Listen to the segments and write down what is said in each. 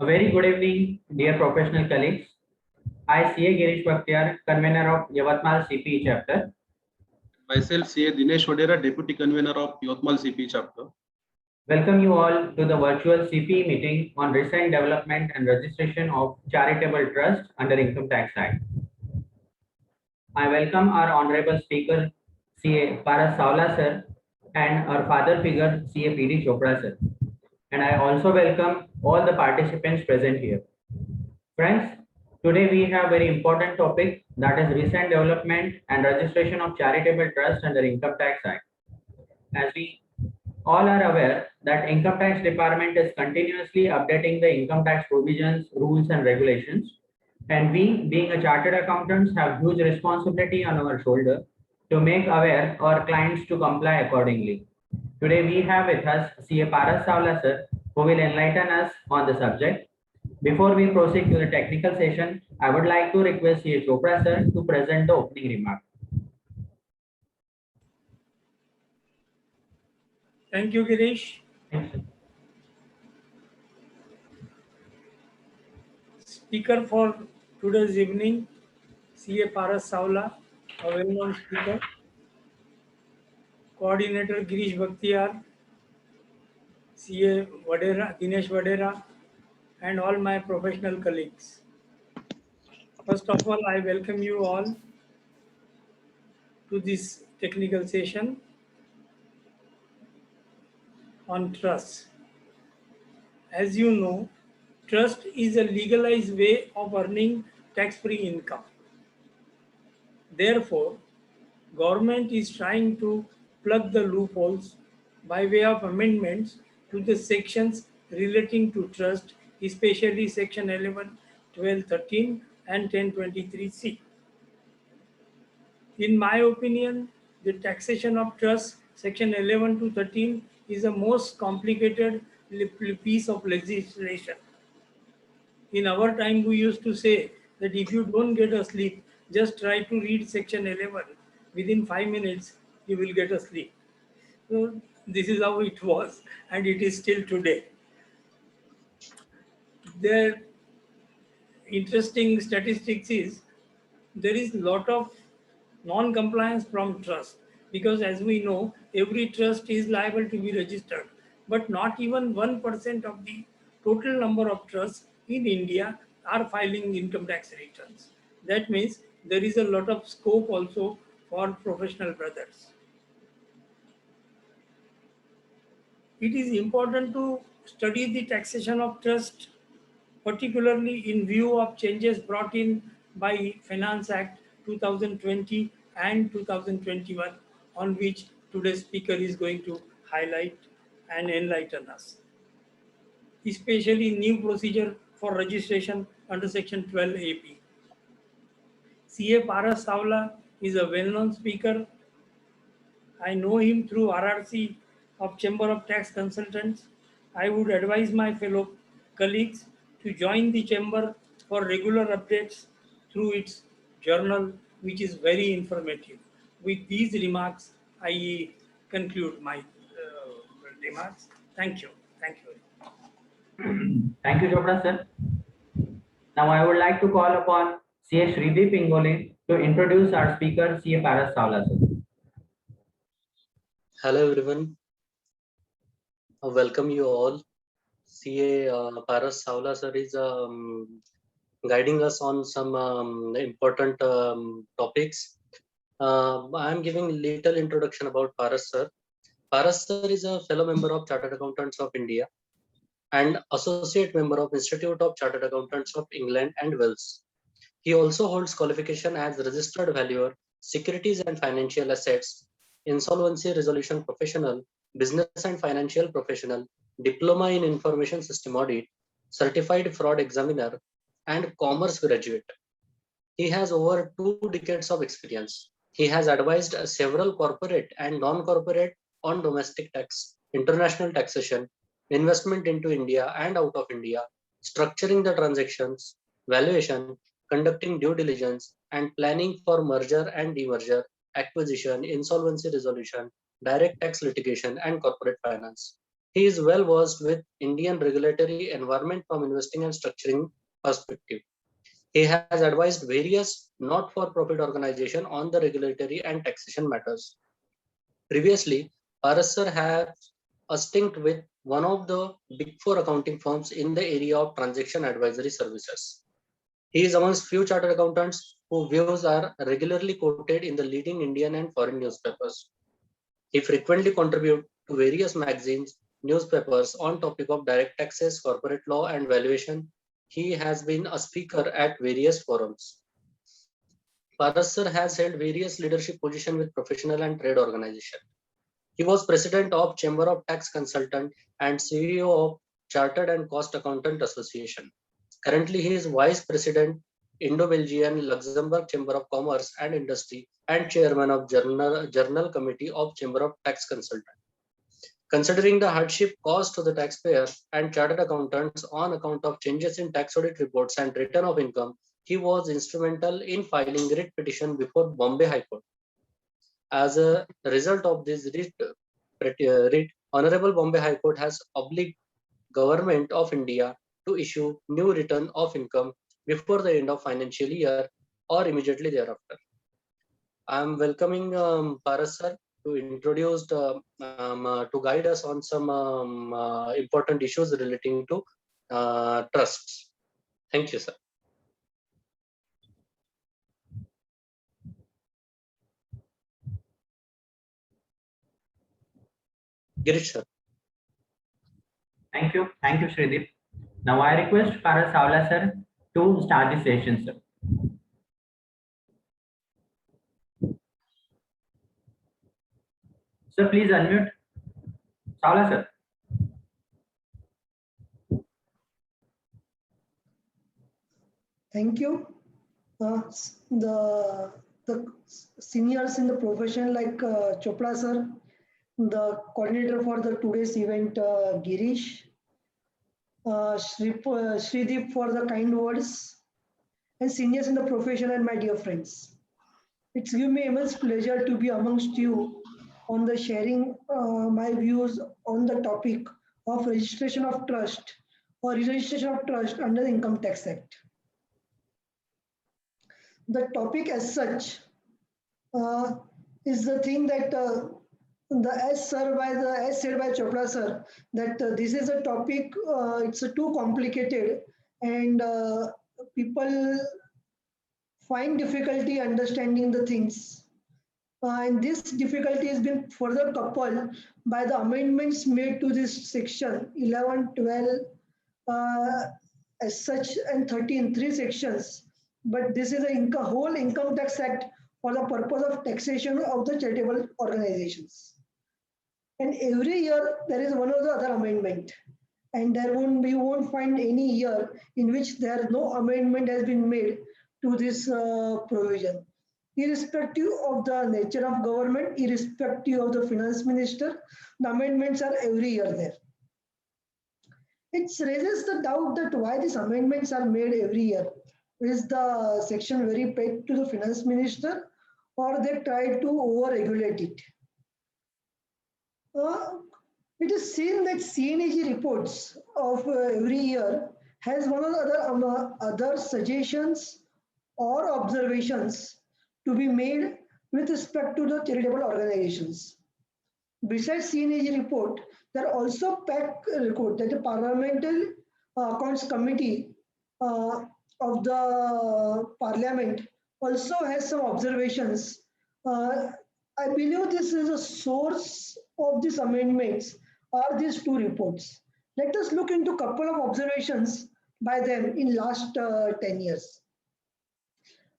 A very good evening, dear professional colleagues. I, CA Girish Bhaktiyar, convener of Yavatmal CPE chapter. Myself, CA Dinesh Vadera, Deputy Convener of Yavatmal CPE chapter. Welcome you all to the virtual CPE meeting on recent development and registration of charitable trust under Income Tax Act. I welcome our honorable speaker, CA Paras Savla sir, and our father figure, CA PD Chopra sir. And I also welcome all the participants present here. Friends, today we have very important topic, that is recent development and registration of charitable trust under Income Tax Act. As we all are aware that Income Tax Department is continuously updating the income tax provisions, rules and regulations. And we, being a chartered accountants, have huge responsibility on our shoulder to make aware our clients to comply accordingly. Today we have with us CA Paras Savla sir, who will enlighten us on the subject. Before we proceed to the technical session, I would like to request CA Chopra sir to present the opening remark. Thank you, Girish. Speaker for today's evening, CA Paras Savla, a well-known speaker. Coordinator Girish Bhaktiyar, CA Vadera, Dinesh Vadera, and all my professional colleagues. First of all, I welcome you all to this technical session on trust. As you know, trust is a legalized way of earning tax-free income. Therefore, government is trying to plug the loopholes by way of amendments to the sections relating to trust, especially section 11, 12, 13 and 1023C. In my opinion, the taxation of trust, section 11 to 13, is the most complicated piece of legislation. In our time, we used to say that if you don't get a sleep, just try to read section 11. Within 5 minutes, you will get a sleep. So this is how it was, and it is still today. The interesting statistics is there is a lot of non-compliance from trust, because as we know, every trust is liable to be registered, but not even 1% of the total number of trusts in India are filing income tax returns. That means there is a lot of scope also for professional brothers. It is important to study the taxation of trust, particularly in view of changes brought in by Finance Act 2020 and 2021, on which today's speaker is going to highlight and enlighten us. Especially new procedure for registration under section 12 AP. CA Paras Savla is a well-known speaker. I know him through RRC of Chamber of Tax Consultants. I would advise my fellow colleagues to join the chamber for regular updates through its journal, which is very informative. With these remarks, I conclude my remarks. Thank you. Thank you. Thank you, Chopra sir. Now I would like to call upon CA Shrideep Ingole to introduce our speaker, CA Paras Savla sir. Hello everyone, welcome you all. CA Paras Savla sir is guiding us on some important topics. I am giving little introduction about Paras sir. Paras sir is a fellow member of Chartered Accountants of India and associate member of Institute of Chartered Accountants of England and Wales. He also holds qualification as registered valuer, securities and financial assets, insolvency resolution professional, business and financial professional, diploma in information system audit, certified fraud examiner, and commerce graduate. He has over 2 decades of experience. He has advised several corporate and non-corporate on domestic tax, international taxation, investment into India and out of India, structuring the transactions, valuation, conducting due diligence, and planning for merger and demerger, acquisition, insolvency resolution, direct tax litigation, and corporate finance. He is well versed with Indian regulatory environment from investing and structuring perspective. He has advised various not-for-profit organizations on the regulatory and taxation matters. Previously, Paras sir had a stint with one of the big four accounting firms in the area of transaction advisory services. He is amongst few chartered accountants whose views are regularly quoted in the leading Indian and foreign newspapers. He frequently contributes to various magazines, newspapers on topic of direct taxes, corporate law, and valuation. He has been a speaker at various forums. Paras sir has held various leadership positions with professional and trade organizations. He was president of Chamber of Tax Consultant and CEO of Chartered and Cost Accountant Association. Currently, he is vice president, Indo-Belgian Luxembourg Chamber of Commerce and Industry and chairman of Journal Committee of Chamber of Tax Consultant. Considering the hardship caused to the taxpayer and chartered accountants on account of changes in tax audit reports and return of income, he was instrumental in filing writ petition before Bombay High Court. As a result of this writ, Honorable Bombay High Court has obliged Government of India to issue new return of income before the end of financial year or immediately thereafter. I am welcoming Paras sir to introduce to guide us on some important issues relating to trusts. Thank you, sir. Girish sir. Thank you, Shrideep. Now I request Paras Savla sir to start the session, sir. Sir, please unmute. Savla sir. Thank you. The seniors in the profession like Chopra sir, the coordinator for the today's event, Girish, Shrideep for the kind words, and seniors in the profession and my dear friends. It's given me immense pleasure to be amongst you on the sharing my views on the topic of registration of trust or registration of trust under the Income Tax Act. The topic as such is the thing that as said by Chopra sir, that this is a topic, it's too complicated and people find difficulty understanding the things. And this difficulty has been further coupled by the amendments made to this section 11, 12, as such, and 13, 3 sections. But this is a whole Income Tax Act for the purpose of taxation of the charitable organizations. And every year there is one or the other amendment. And we won't find any year in which there no amendment has been made to this provision. Irrespective of the nature of government, irrespective of the finance minister, the amendments are every year there. It raises the doubt that why these amendments are made every year. Is the section very pegged to the finance minister or they try to over-regulate it? It is seen that CNAG reports of every year has one or the other suggestions or observations to be made with respect to the charitable organizations. Besides CNAG report, there are also PAC report, that the Parliamentary Accounts Committee of the Parliament also has some observations. I believe this is a source of these amendments are these 2 reports. Let us look into a couple of observations by them in last 10 years.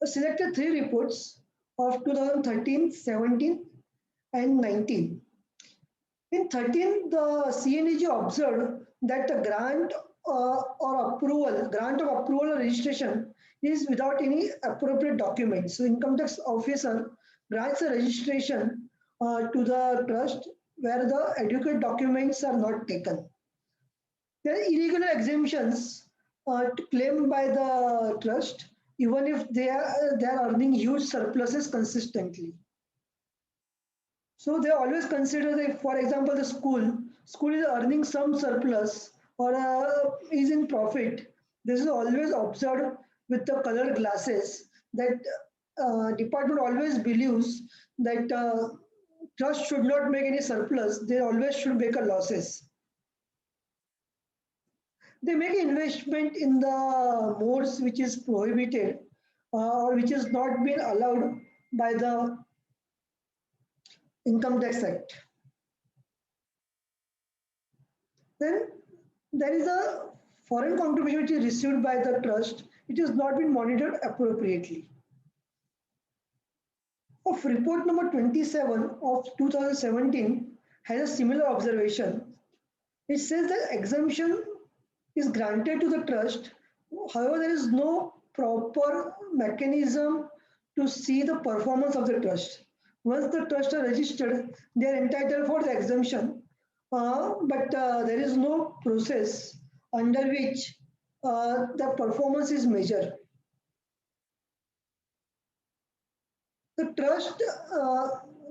I selected 3 reports of 2013, 17, and 19. In 13, the CNAG observed that the grant of approval or registration is without any appropriate documents. So income tax officer grants a registration to the trust where the adequate documents are not taken. There are illegal exemptions claimed by the trust, even if they are earning huge surpluses consistently. So they always consider that, for example, the school school is earning some surplus or is in profit, this is always observed with the colored glasses that department always believes that trust should not make any surplus, they always should make a losses. They make investment in the modes which is prohibited or which is not been allowed by the Income Tax Act. Then there is a foreign contribution which is received by the trust. It has not been monitored appropriately. Of report number 27 of 2017 has a similar observation. It says that exemption is granted to the trust. However, there is no proper mechanism to see the performance of the trust. Once the trust are registered, they are entitled for the exemption, but there is no process under which the performance is measured. The trust,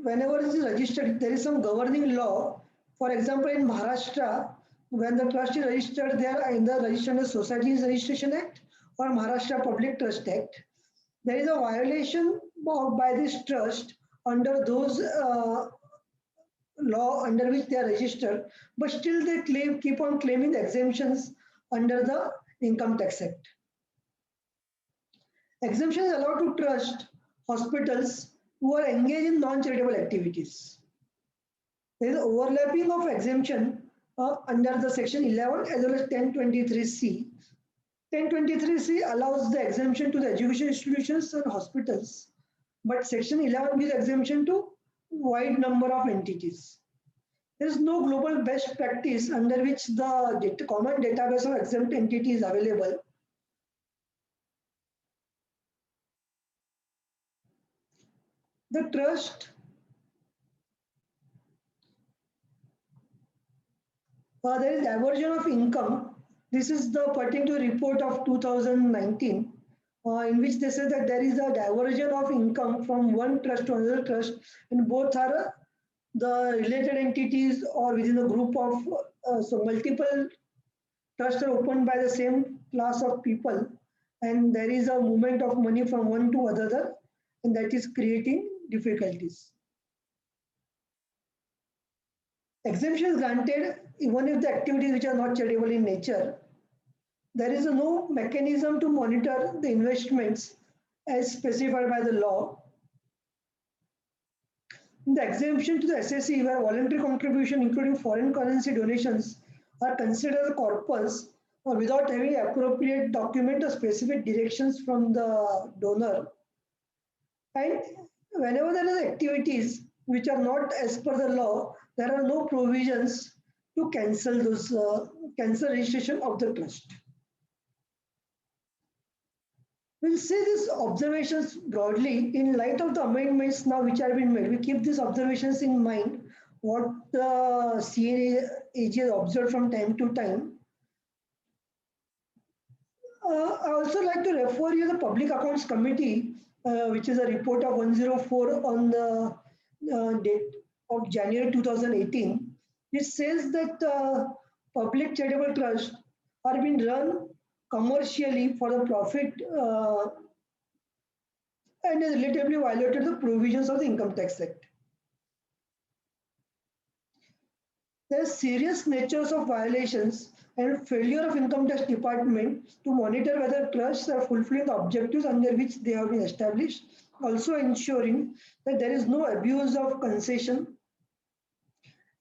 whenever it is registered, there is some governing law. For example, in Maharashtra, when the trust is registered, they are either registered under Societies Registration Act or Maharashtra Public Trust Act. There is a violation by this trust under those law under which they are registered, but still they keep on claiming the exemptions under the Income Tax Act. Exemption is allowed to trust hospitals who are engaged in non-charitable activities. There is overlapping of exemption under the section 11 as well as 1023C. 1023C allows the exemption to the education institutions and hospitals, but section 11 gives exemption to wide number of entities. There is no global best practice under which the common database of exempt entities is available. The trust there is diversion of income. This is the pertaining to report of 2019, in which they say that there is a diversion of income from one trust to another trust, and both are the related entities or within a group of so multiple trusts are opened by the same class of people, and there is a movement of money from one to another, and that is creating difficulties. Exemption is granted even if the activities which are not charitable in nature. There is no mechanism to monitor the investments as specified by the law. The exemption to the SSC, where voluntary contribution including foreign currency donations are considered corpus without having appropriate document or specific directions from the donor. And whenever there are activities which are not as per the law, there are no provisions to cancel those cancel registration of the trust. We'll see these observations broadly in light of the amendments now which have been made. We keep these observations in mind, what the CNAG has observed from time to time. I also like to refer you to the Public Accounts Committee, which is a report of 104 on the date of January 2018. It says that public charitable trusts are being run commercially for the profit and has relatively violated the provisions of the Income Tax Act. There are serious natures of violations and failure of Income Tax Department to monitor whether trusts are fulfilling the objectives under which they have been established, also ensuring that there is no abuse of concession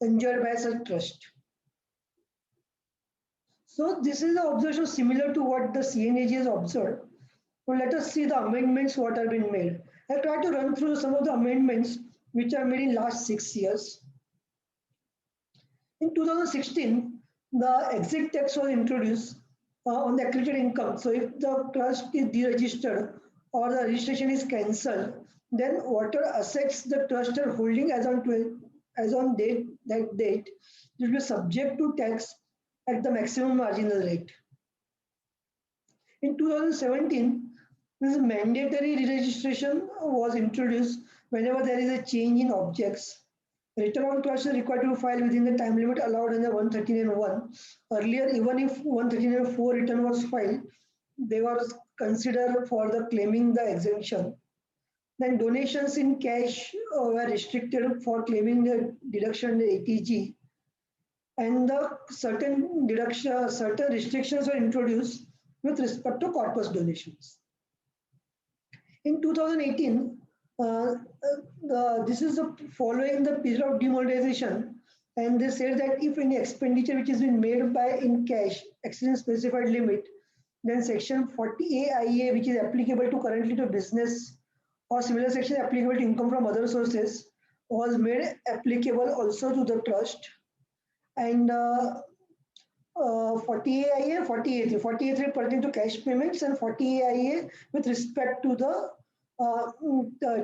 enjoyed by such trust. So this is an observation similar to what the CNAG has observed. So let us see the amendments what have been made. I'll try to run through some of the amendments which are made in last 6 years. In 2016, the exit tax was introduced on the accredited income. So if the trust is deregistered or the registration is cancelled, then whatever assets the trust are holding as on that date will be subject to tax at the maximum marginal rate. In 2017, this mandatory re-registration was introduced whenever there is a change in objects. Return on trust is required to file within the time limit allowed under 139(1). Earlier, even if 139(4) return was filed, they were considered for the claiming the exemption. Then donations in cash were restricted for claiming the deduction the ATG, and the certain restrictions were introduced with respect to corpus donations. In 2018, this is following the period of demonetization, and they said that if any expenditure which has been made by in cash exceeds specified limit, then section 40A IEA, which is applicable to currently to business, or similar section applicable to income from other sources, was made applicable also to the trust. And 40A IEA, 40A3, 40A3 pertaining to cash payments, and 40A IEA with respect to the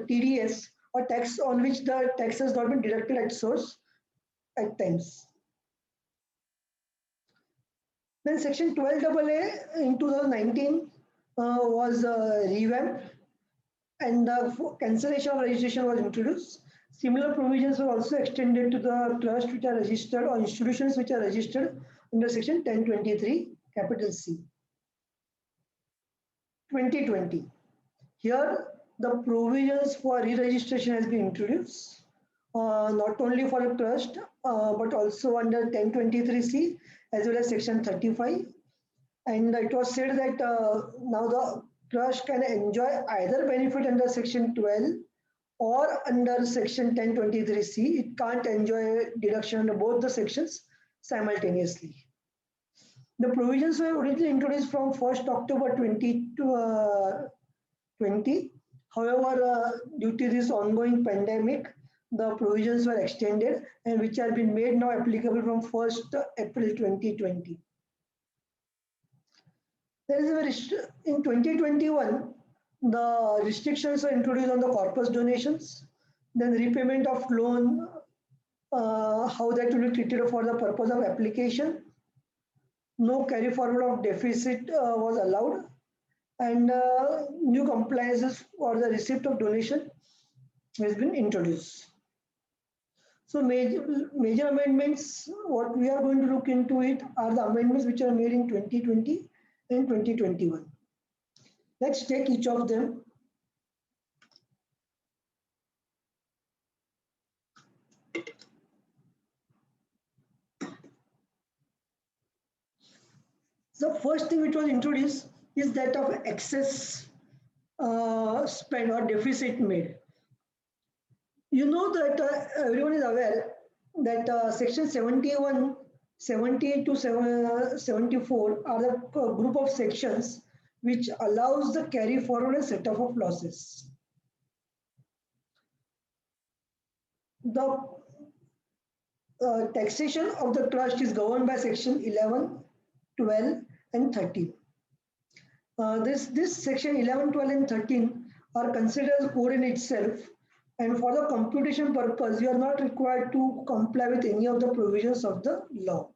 TDS or tax on which the tax has not been deducted at source at times. Then section 12AA in 2019 was revamped, and the cancellation of registration was introduced. Similar provisions were also extended to the trusts which are registered or institutions which are registered under section 1023 capital C. 2020. Here the provisions for re-registration has been introduced, not only for a trust, but also under 1023C as well as section 35. And it was said that now the trust can enjoy either benefit under section 12 or under section 1023C. It can't enjoy deduction under both the sections simultaneously. The provisions were originally introduced from 1st October 2020. However, due to this ongoing pandemic, the provisions were extended and which have been made now applicable from 1st April 2020. There is in 2021, the restrictions were introduced on the corpus donations, then repayment of loan, how that will be treated for the purpose of application. No carry forward of deficit was allowed, and new compliances for the receipt of donation has been introduced. So major amendments, what we are going to look into it are the amendments which are made in 2020 and 2021. Let's take each of them. The first thing which was introduced is that of excess spend or deficit made. You know that everyone is aware that section 71, 78 to 74 are the group of sections which allows the carry forward and set off of losses. The taxation of the trust is governed by section 11, 12 and 13. This section 11, 12 and 13 are considered as code in itself, and for the computation purpose, you are not required to comply with any of the provisions of the law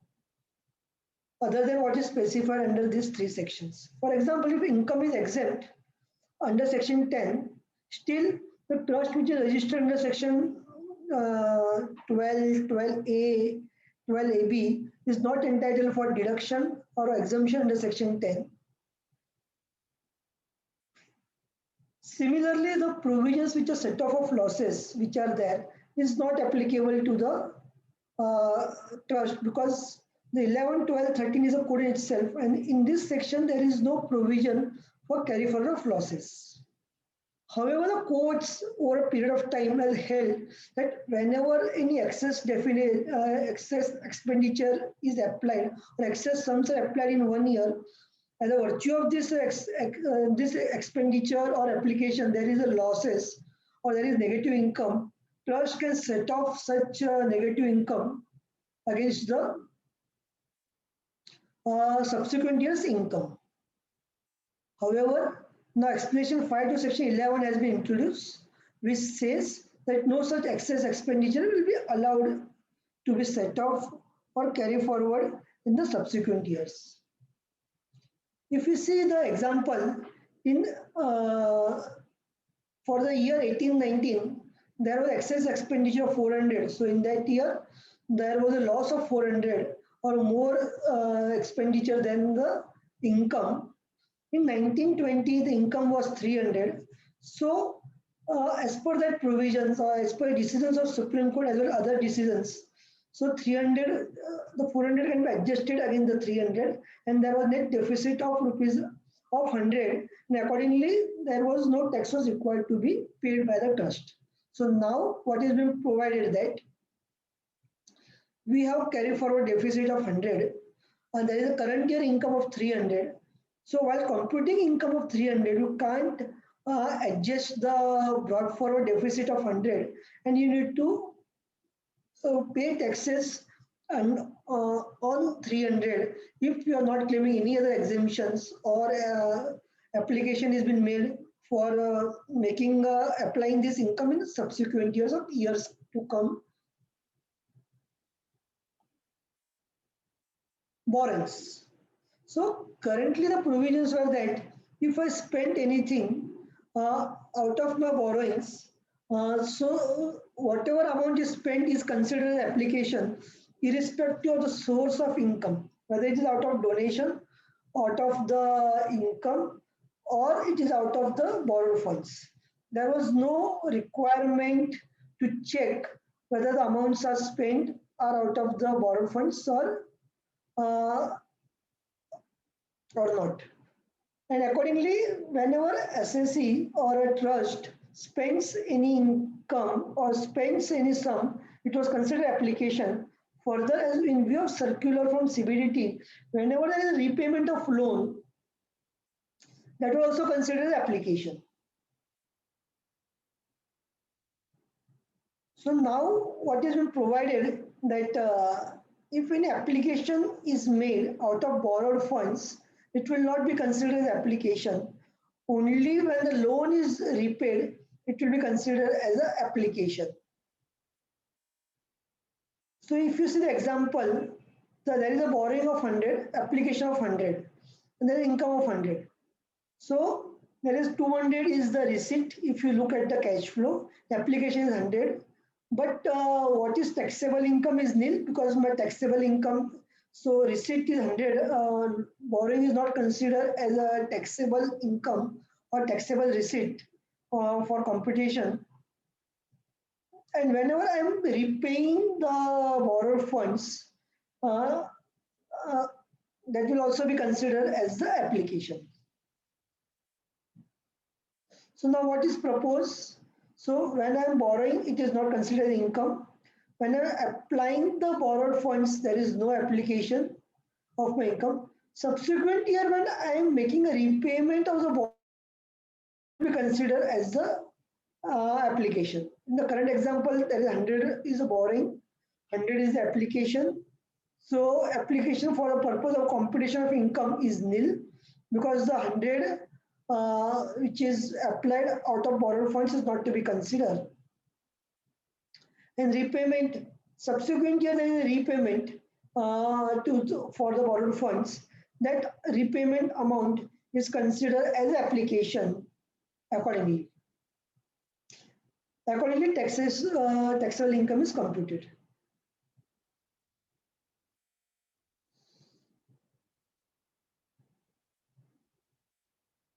other than what is specified under these three sections. For example, if income is exempt under section 10, still the trust which is registered under section 12, 12A, 12AB is not entitled for deduction or exemption under section 10. Similarly, the provisions which are set off of losses which are there is not applicable to the trust, because the 11, 12, 13 is a code in itself, and in this section there is no provision for carry forward of losses. However, the courts over a period of time have held that whenever any excess expenditure is applied or excess sums are applied in 1 year, as a virtue of this expenditure or application, there is a losses or there is negative income, trust can set off such negative income against the subsequent year's income. However, now explanation 5 to section 11 has been introduced, which says that no such excess expenditure will be allowed to be set off or carry forward in the subsequent years. If you see the example in for the year 18-19, there was excess expenditure of 400. So in that year, there was a loss of 400 or more expenditure than the income. In 1920, the income was 300. So as per that provisions or as per decisions of Supreme Court as well as other decisions, so 300, the 400 can be adjusted against the 300, and there was net deficit of rupees of 100, and accordingly there was no tax was required to be paid by the trust. So now what is being provided that we have carry forward deficit of 100, and there is a current year income of 300. So while computing income of 300, you can't adjust the brought forward deficit of 100, and you need to pay taxes and on 300 if you are not claiming any other exemptions or application has been made for making applying this income in subsequent years to come. Borrowings. So currently the provisions were that if I spent anything out of my borrowings, so whatever amount is spent is considered as application irrespective of the source of income, whether it is out of donation, out of the income, or it is out of the borrowed funds. There was no requirement to check whether the amounts are spent are out of the borrowed funds uh, or not. And accordingly, whenever SSE or a trust spends any income or spends any sum, it was considered application. Further, as in view of circular from CBDT, whenever there is a repayment of loan, that was also considered application. So now what has been provided that if any application is made out of borrowed funds, it will not be considered as application. Only when the loan is repaid, it will be considered as an application. So if you see the example, so there is a borrowing of 100, application of 100, and there is income of 100. So there is 200 is the receipt. If you look at the cash flow, the application is 100. But what is taxable income is nil because my taxable income, so receipt is 100, borrowing is not considered as a taxable income or taxable receipt for computation. And whenever I am repaying the borrowed funds, uh, uh, that will also be considered as the application. So now what is proposed? So when I am borrowing, it is not considered income. When I am applying the borrowed funds, there is no application of my income. Subsequent year, when I am making a repayment of the borrowed, it will be considered as the application. In the current example, there is 100 is a borrowing, 100 is the application. So application for the purpose of computation of income is nil because the 100 which is applied out of borrowed funds is not to be considered. And repayment, subsequent year there is a repayment for the borrowed funds. That repayment amount is considered as application accordingly. Accordingly, taxable income is computed.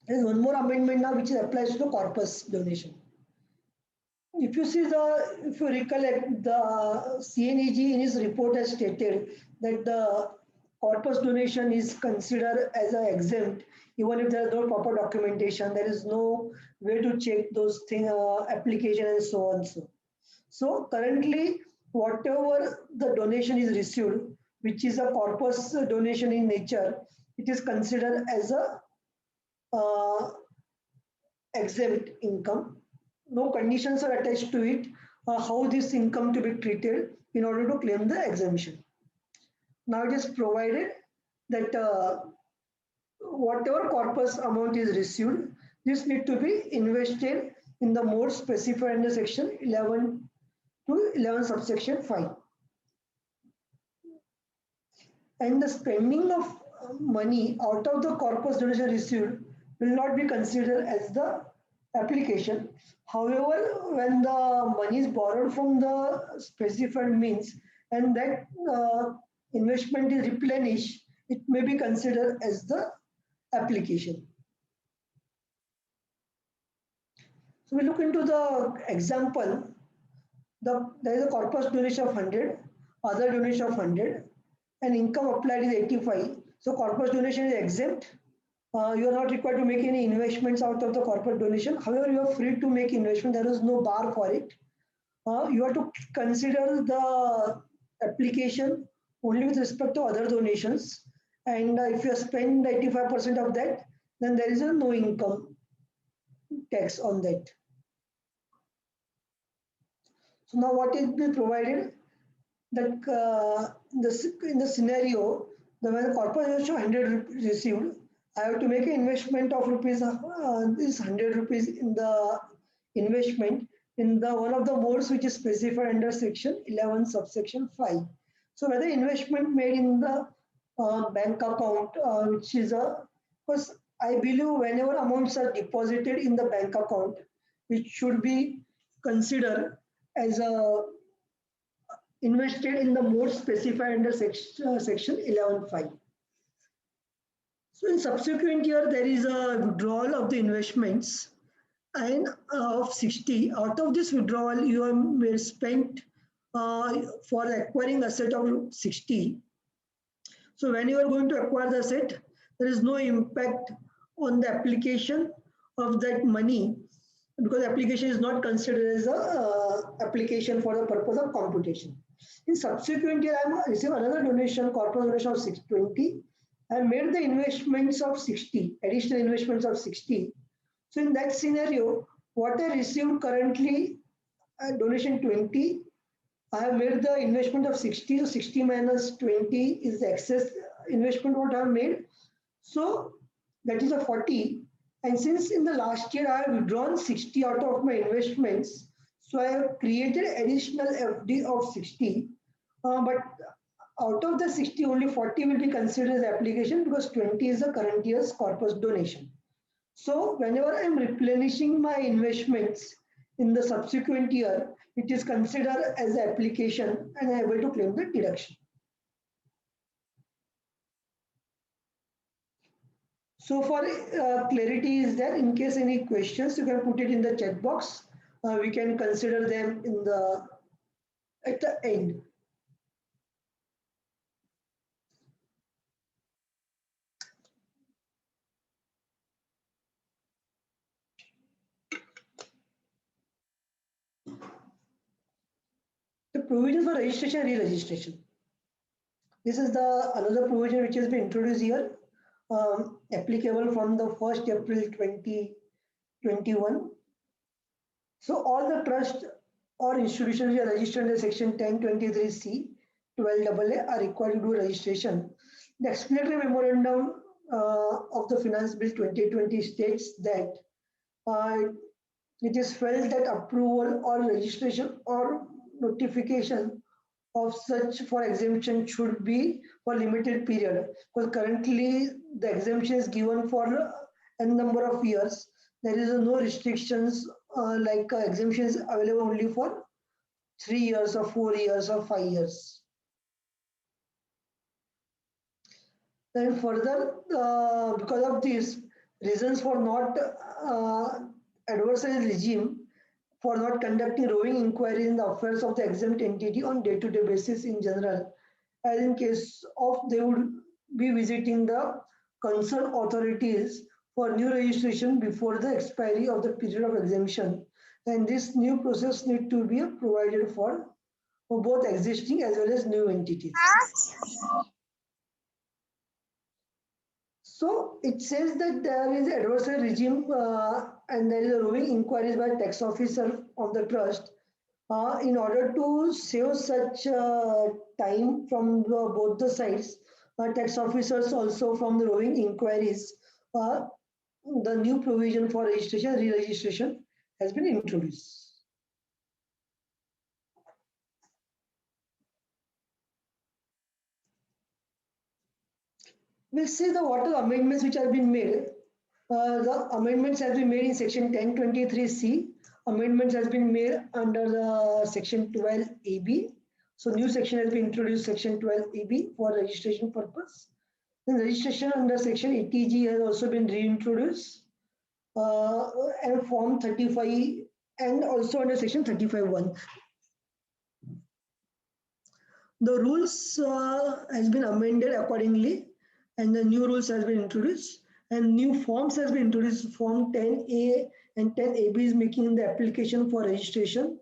There is one more amendment now which applies to the corpus donation. If you recollect, the CNEG in his report has stated that the corpus donation is considered as an exempt, even if there is no proper documentation, there is no way to check those things, application and so on. So currently, whatever the donation is received, which is a corpus donation in nature, it is considered as a exempt income. No conditions are attached to it, how this income to be treated in order to claim the exemption. Now it is provided that whatever corpus amount is received, this need to be invested in the mode specified in the section 11 to 11 subsection 5. And the spending of money out of the corpus donation received will not be considered as the application. However, when the money is borrowed from the specified means and that investment is replenished, it may be considered as the application. So we look into the example. There is a corpus donation of 100, other donation of 100, and income applied is 85. So corpus donation is exempt. You are not required to make any investments out of the corporate donation. However, you are free to make investment. There is no bar for it. You have to consider the application only with respect to other donations. And if you spend 85% of that, then there is a no income tax on that. So now what is being provided? That in the scenario, when the corporate donation 100 received, I have to make an investment of rupees this 100 rupees in the investment in the one of the modes which is specified under section 11 subsection 5. So whether investment made in the bank account, which is a, because I believe whenever amounts are deposited in the bank account, it should be considered as a invested in the mode specified under section 11.5. So in subsequent year, there is a withdrawal of the investments and of 60. Out of this withdrawal, you have spent for acquiring asset of 60. So when you are going to acquire the asset, there is no impact on the application of that money because application is not considered as a application for the purpose of computation. In subsequent year, I received another donation, corporate donation of 620. I made the investments of 60, additional investments of 60. So in that scenario, what I received currently, donation 20, I have made the investment of 60, so 60 minus 20 is the excess investment what I have made. So that is a 40. And since in the last year I have withdrawn 60 out of my investments, so I have created additional FD of 60. But out of the 60, only 40 will be considered as application because 20 is the current year's corpus donation. So whenever I am replenishing my investments in the subsequent year, it is considered as an application and I am able to claim the deduction. So for clarity is there, in case any questions, you can put it in the chat box. We can consider them in the at the end. The provisions for registration and re-registration. This is the another provision which has been introduced here, applicable from the 1st April 2021. So all the trust or institutions which are registered under section 1023C 12AA are required to do registration. The explanatory memorandum of the Finance Bill 2020 states that it is felt that approval or registration or notification of such for exemption should be for limited period, because currently the exemption is given for a number of years. There is no restrictions like exemptions available only for 3 years or 4 years or 5 years. Then further, because of these reasons for not adversarial regime for not conducting roving inquiry in the affairs of the exempt entity on day-to-day basis in general, as in case of they would be visiting the concerned authorities for new registration before the expiry of the period of exemption. And this new process need to be provided for both existing as well as new entities. So it says that there is adversarial regime and there is a roving inquiries by tax officer on the trust. In order to save such time from both the sides, tax officers also from the roving inquiries, the new provision for registration, re-registration has been introduced. We'll see the what are amendments which have been made. The amendments has been made in section 1023C. Amendments has been made under the section 12AB. So new section has been introduced, section 12AB, for registration purpose. Then registration under section 80G has also been reintroduced, and form 35, and also under section 35(1). The rules has been amended accordingly, and the new rules has been introduced, and new forms has been introduced. Form 10A and 10AB is making the application for registration.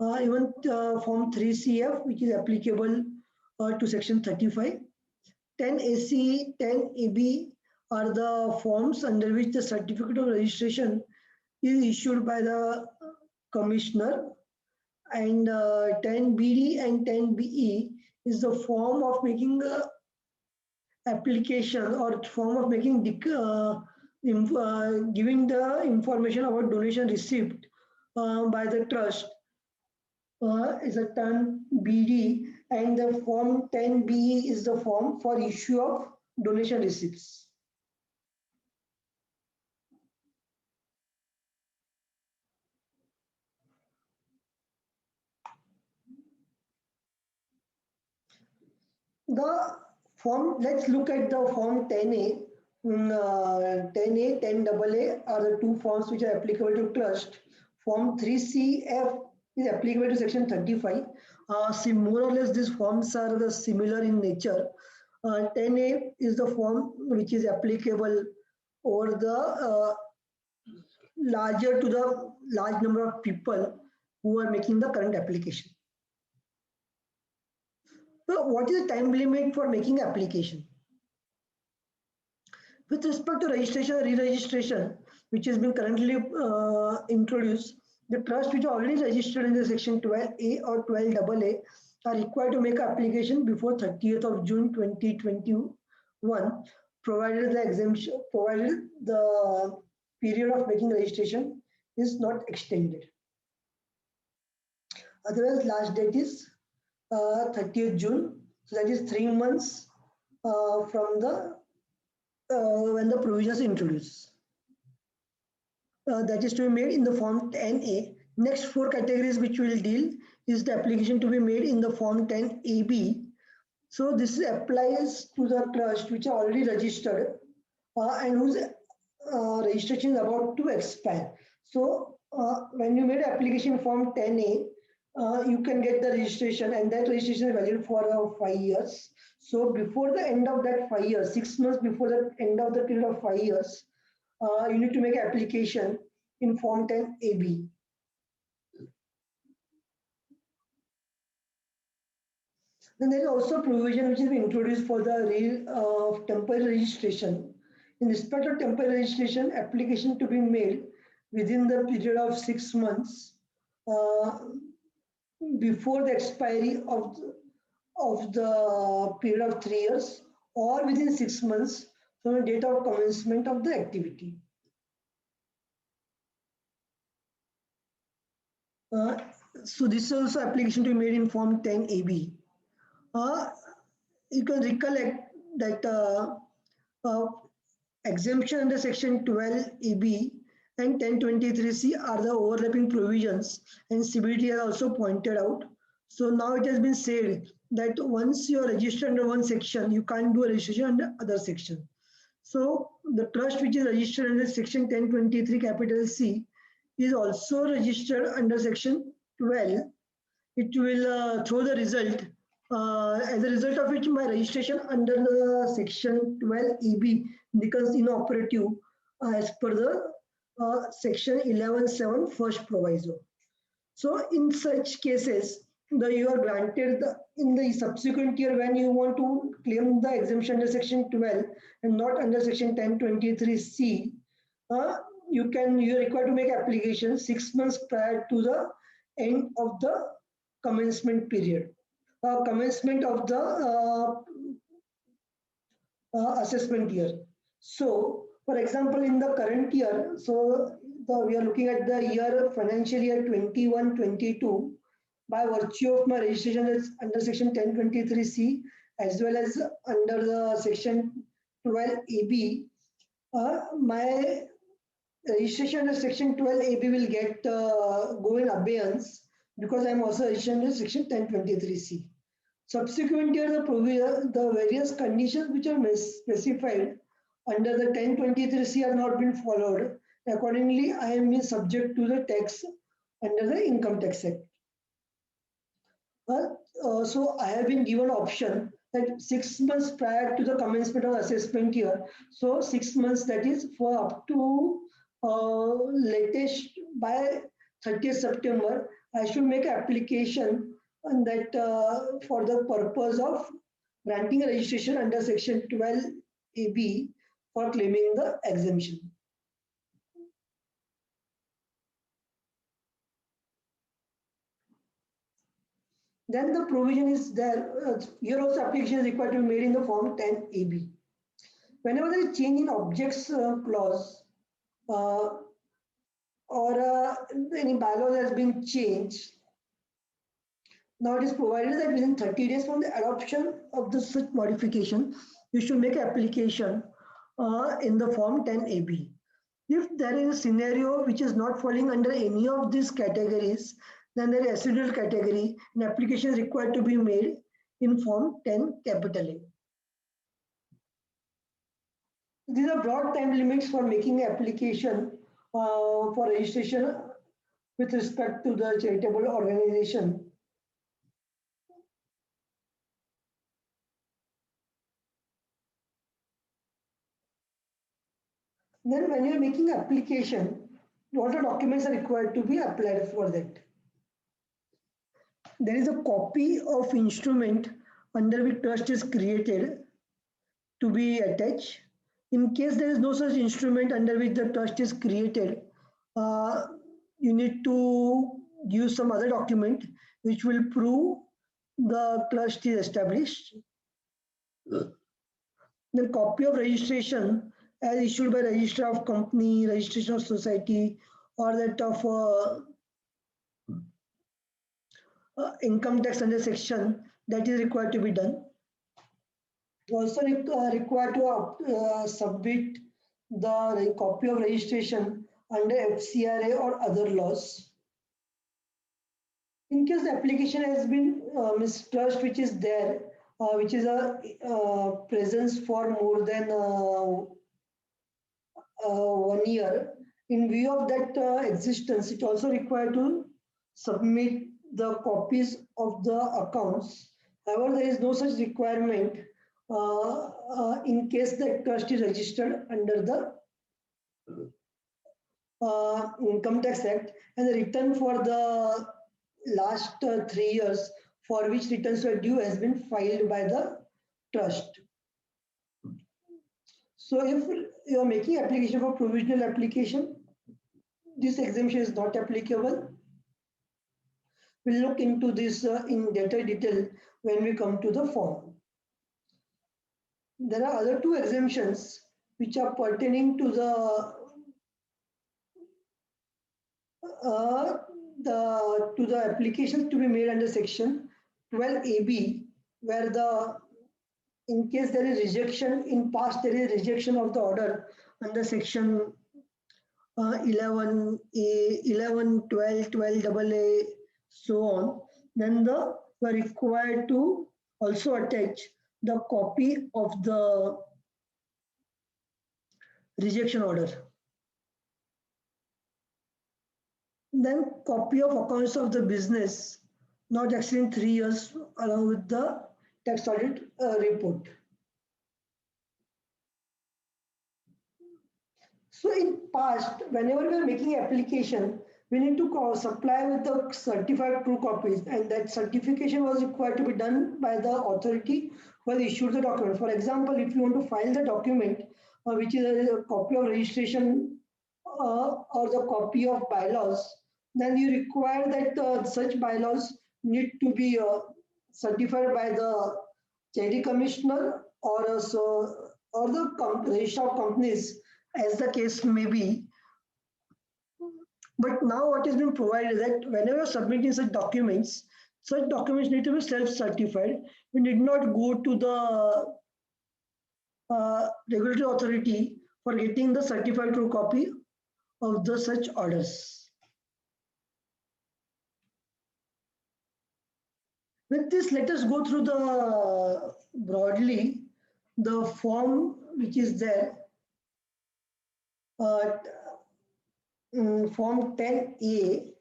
Even form 3CF, which is applicable to section 35. 10AC, 10AB are the forms under which the certificate of registration is issued by the commissioner, and 10BD and 10BE is the form of making the application, or form of making giving the information about donation received by the trust, is a 10BD, and the form 10BE is the form for issue of donation receipts. The form, let's look at the form 10A. 10A, 10AA are the two forms which are applicable to trust. Form 3CF is applicable to section 35. See, more or less these forms are the similar in nature. 10A is the form which is applicable over the larger to the large number of people who are making the current application. So what is the time limit for making application? With respect to registration or re-registration, which has been currently introduced, the trust which are already registered in the section 12A or 12AA are required to make application before 30th of June 2021, provided the exemption, provided the period of making registration is not extended. Otherwise, last date is 30th June, so that is 3 months from the when the provisions introduced. That is to be made in the form 10A. Next 4 categories which we will deal is the application to be made in the form 10AB. So this applies to the trust which are already registered and whose registration is about to expire. So when you made application form 10A, you can get the registration, and that registration is valid for 5 years. So before the end of that 5 years, 6 months before the end of the period of 5 years, you need to make application in form 10AB. Then there is also provision which is introduced for the temporary registration. In respect of temporary registration, application to be made within the period of 6 months before the expiry of the period of 3 years, or within 6 months from the date of commencement of the activity. So this is also application to be made in form 10AB. You can recollect that exemption under section 12AB and 1023C are the overlapping provisions, and CBT has also pointed out. So now it has been said that once you are registered under one section, you can't do a registration under other section. So the trust which is registered under section 1023 capital C is also registered under section 12. It will throw the result as a result of which my registration under the section 12EB becomes inoperative as per the section 11(7) first proviso. So in such cases, you are granted in the subsequent year when you want to claim the exemption under section 12 and not under section 1023C, you are required to make application 6 months prior to the end of the commencement period, commencement of the assessment year. So, for example, in the current year, so we are looking at the year financial year 21-22. By virtue of my registration is under section 1023C as well as under the section 12AB, My registration under section 12 AB will get go in abeyance because I'm also registered under section 1023C. Subsequent year, the various conditions which are specified under the 1023C are not been followed. Accordingly, I am being subject to the tax under the Income Tax Act. So I have been given option that 6 months prior to the commencement of assessment year. So 6 months, that is for up to latest by 30th September, I should make application and that for the purpose of granting a registration under section 12 AB for claiming the exemption. Then the provision is there. Here also application is required to be made in the form 10 AB. Whenever there is change in objects clause or any bylaw has been changed, now it is provided that within 30 days from the adoption of the such modification, you should make application in the form 10 AB. If there is a scenario which is not falling under any of these categories, then there is residual category, an application is required to be made in form 10 capital A. These are broad time limits for making application for registration with respect to the charitable organization. Then when you are making application, what are documents are required to be applied for that? There is a copy of instrument under which trust is created to be attached. In case there is no such instrument under which the trust is created, you need to use some other document which will prove the trust is established. The copy of registration as issued by registrar of company, registration of society, or that of income tax under section, that is required to be done. Also required to submit the copy of registration under FCRA or other laws. In case the application has been mistrust which is there, which is a presence for more than 1 year, in view of that existence, it also required to submit the copies of the accounts. However, there is no such requirement in case the trust is registered under the Income Tax Act, and the return for the last 3 years for which returns were due has been filed by the trust. So if you are making application for provisional application, this exemption is not applicable. We'll look into this in greater detail when we come to the form. There are other 2 exemptions which are pertaining to the applications to be made under section 12 AB, where in case there is rejection, in past there is rejection of the order under section 11, 11, 12, 12 AA, so on, then we are required to also attach the copy of the rejection order. Then copy of accounts of the business not exceeding 3 years along with the tax audit report. So in past, whenever we are making application, we need to supply with the certified true copies, and that certification was required to be done by the authority who has issued the document. For example, if you want to file the document, which is a copy of registration or the copy of bylaws, then you require that such bylaws need to be certified by the charity commissioner or the registrar of companies, as the case may be. But now what has been provided is that whenever you're submitting such documents need to be self-certified. We did not go to the regulatory authority for getting the certified true copy of the such orders. With this, let us go through the broadly the form which is there. Form 10A.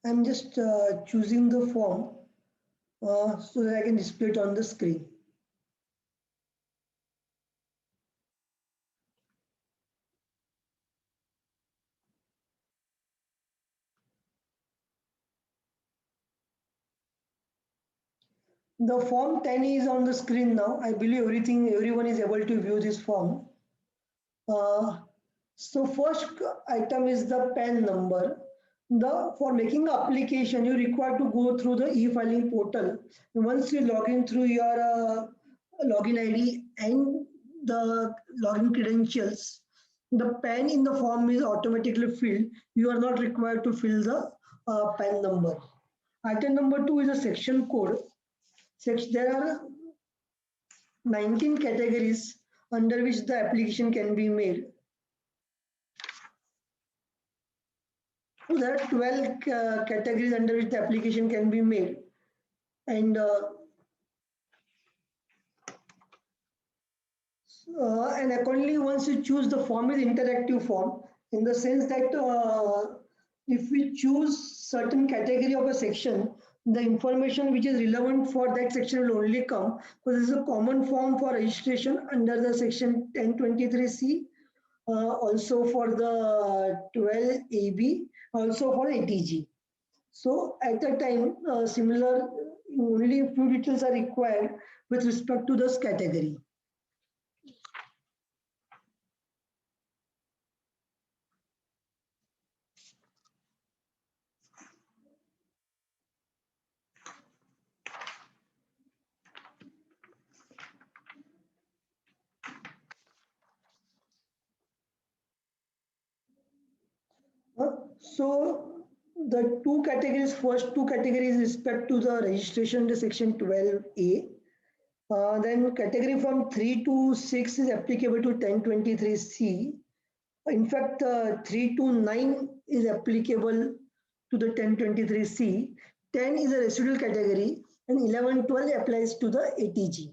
I'm just choosing the form so that I can display it on the screen. The form 10 is on the screen now. I believe everyone is able to view this form. So first item is the PAN number. For making the application, you require to go through the e-filing portal. Once you log in through your login ID and the login credentials, the PAN in the form is automatically filled. You are not required to fill the PAN number. Item number 2 is a section code. There are 19 categories under which the application can be made. So there are 12 categories under which the application can be made. And accordingly, once you choose, the form is interactive form in the sense that if we choose certain category of a section, the information which is relevant for that section will only come, because this is a common form for registration under the section 1023C, also for the 12AB, also for ATG. So at that time, similar, only few details are required with respect to this category. So the first two categories respect to the registration to section 12A. Then category from 3 to 6 is applicable to 1023C. In fact, 3 to 9 is applicable to the 1023C. 10 is a residual category and 11, 12 applies to the ATG.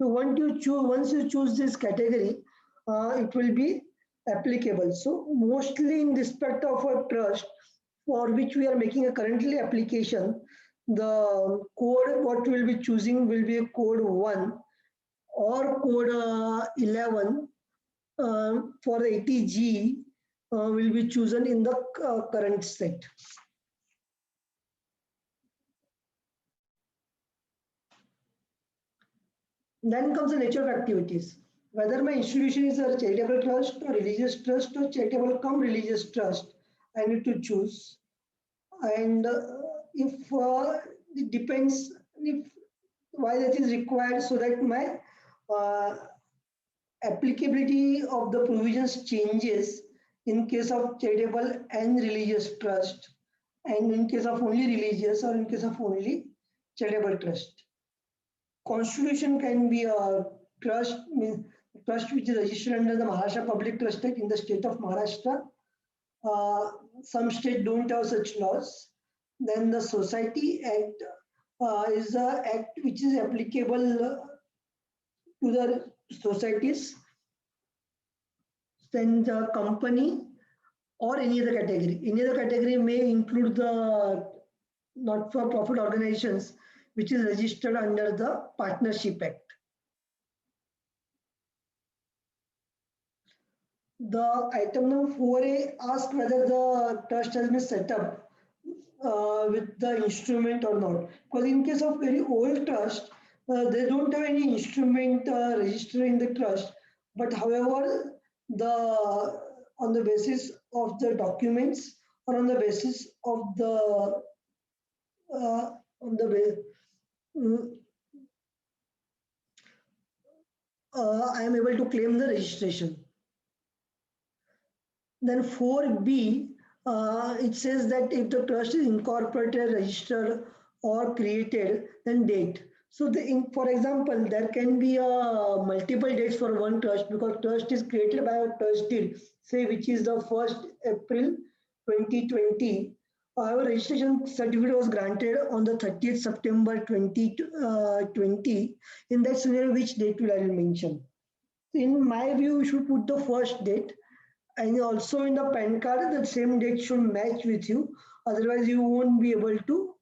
So once you choose this category, it will be applicable. So mostly in respect of a trust for which we are making a currently application, the code what we will be choosing will be a code 1 or code 11 for the ATG will be chosen in the current set. Then comes the nature of activities. Whether my institution is a charitable trust or religious trust or charitable cum religious trust, I need to choose. And if it depends if why that is required, so that my applicability of the provisions changes in case of charitable and religious trust, and in case of only religious or in case of only charitable trust. Constitution can be a trust, trust which is registered under the Maharashtra Public Trust Act in the state of Maharashtra. Some states don't have such laws. Then the Society Act is an act which is applicable to the societies. Then the company or any other category. Any other category may include the not-for-profit organizations which is registered under the Partnership Act. The item number 4A asks whether the trust has been set up with the instrument or not. Because in case of very old trust, they don't have any instrument registering the trust. But however, on the basis of the documents or on the basis of the I am able to claim the registration. Then 4B, it says that if the trust is incorporated, registered, or created, then date. So, for example, there can be multiple dates for one trust because trust is created by a trust deed, say which is the 1st April 2020. However, registration certificate was granted on the 30th September 2020. In that scenario, which date will I mention? In my view, you should put the first date, and also in the PAN card, the same date should match with you. Otherwise, you won't be able to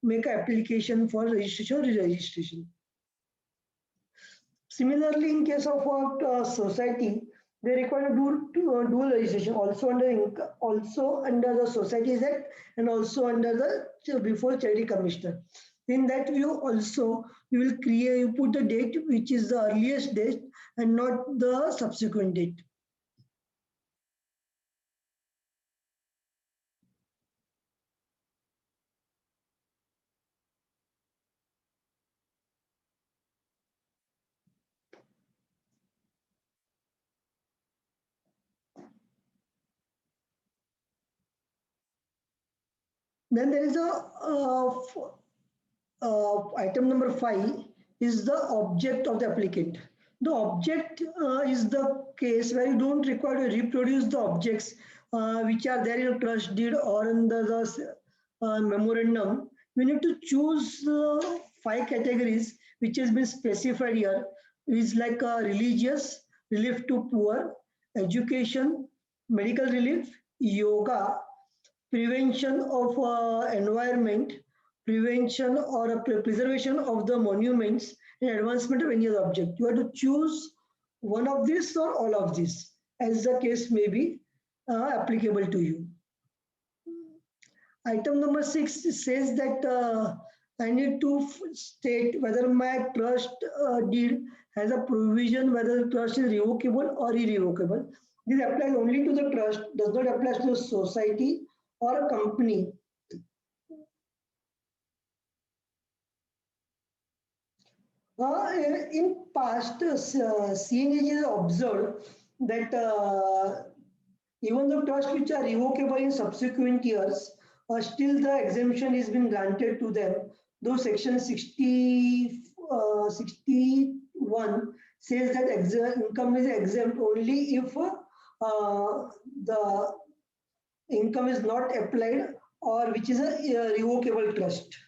make an application for registration or re-registration. Similarly, in case of a society, they require dual registration also under the Societies Act and also under the before Charity Commissioner. In that view, also you put the date which is the earliest date and not the subsequent date. Then there is item number 5 is the object of the applicant. The object is the case where you don't require to reproduce the objects which are there in a trust deed or in the memorandum. We need to choose 5 categories which has been specified here. It is like religious, relief to poor, education, medical relief, yoga, prevention of environment, prevention or preservation of the monuments, and advancement of any other object. You have to choose one of these or all of these, as the case may be applicable to you. Item number 6 says that I need to state whether my trust deed has a provision whether the trust is revocable or irrevocable. This applies only to the trust, does not apply to the society or a company. In past, CNAG has observed that even the trusts which are revocable in subsequent years, still the exemption is been granted to them. Though section 61 says that income is exempt only if the income is not applied or which is a revocable trust.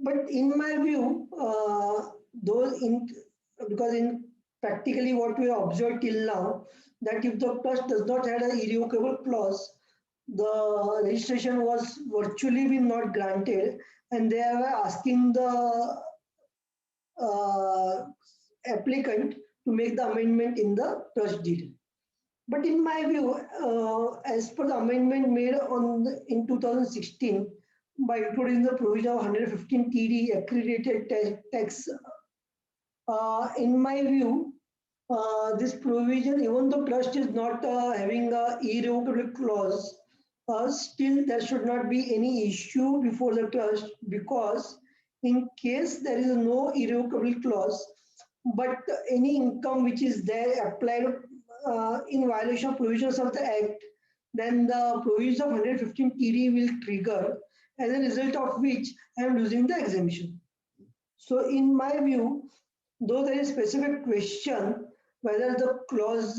But in my view, because in practically what we have observed till now, that if the trust does not have an irrevocable clause, the registration was virtually been not granted, and they were asking the applicant to make the amendment in the trust deed. But in my view, as per the amendment made in 2016, by introducing the provision of 115 TD accredited tax, in my view, this provision, even though trust is not having a irrevocable clause, still there should not be any issue before the trust, because in case there is no irrevocable clause, but any income which is there applied in violation of provisions of the Act, then the provision of 115 TD will trigger, as a result of which I am losing the exemption. So in my view, though there is specific question whether the clause,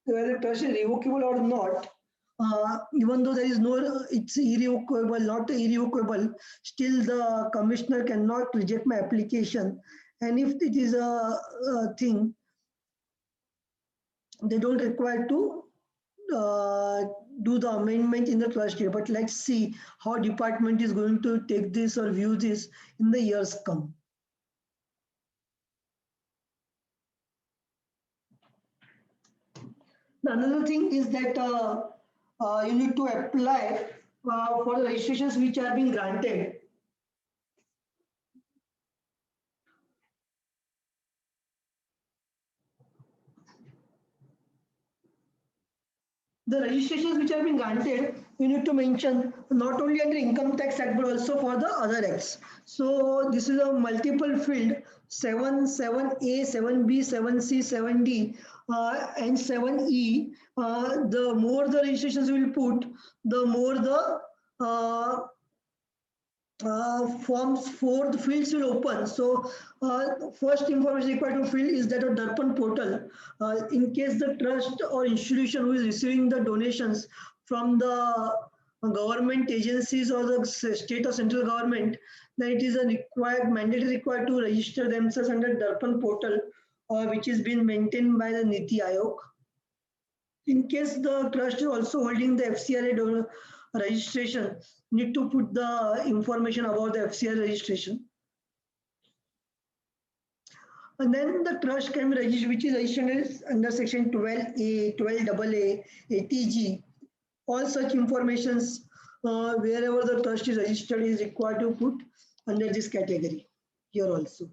whether trust is revocable or not, even though there is no, it's irrevocable, not irrevocable, still the commissioner cannot reject my application. And if it is a thing, they don't require to do the amendment in the trust year. But let's see how department is going to take this or view this in the years come. Another thing is that you need to apply for the registrations which are being granted. The registrations which have been granted, you need to mention not only under Income Tax Act but also for the other acts. So this is a multiple field 7, 7A, 7B, 7C, 7D. and 7E, the more the registrations will put, the more the forms for the fields will open. So first information required to fill is that of Darpan portal. In case the trust or institution who is receiving the donations from the government agencies or the state or central government, then it is a mandatory required to register themselves under Darpan portal, which is being maintained by the Niti Aayog. In case the trust is also holding the FCRA registration, need to put the information about the FCRA registration. And then the trust can be registered, which is registered under section 12A, 12AA, 80G. All such informations, wherever the trust is registered, is required to put under this category here also.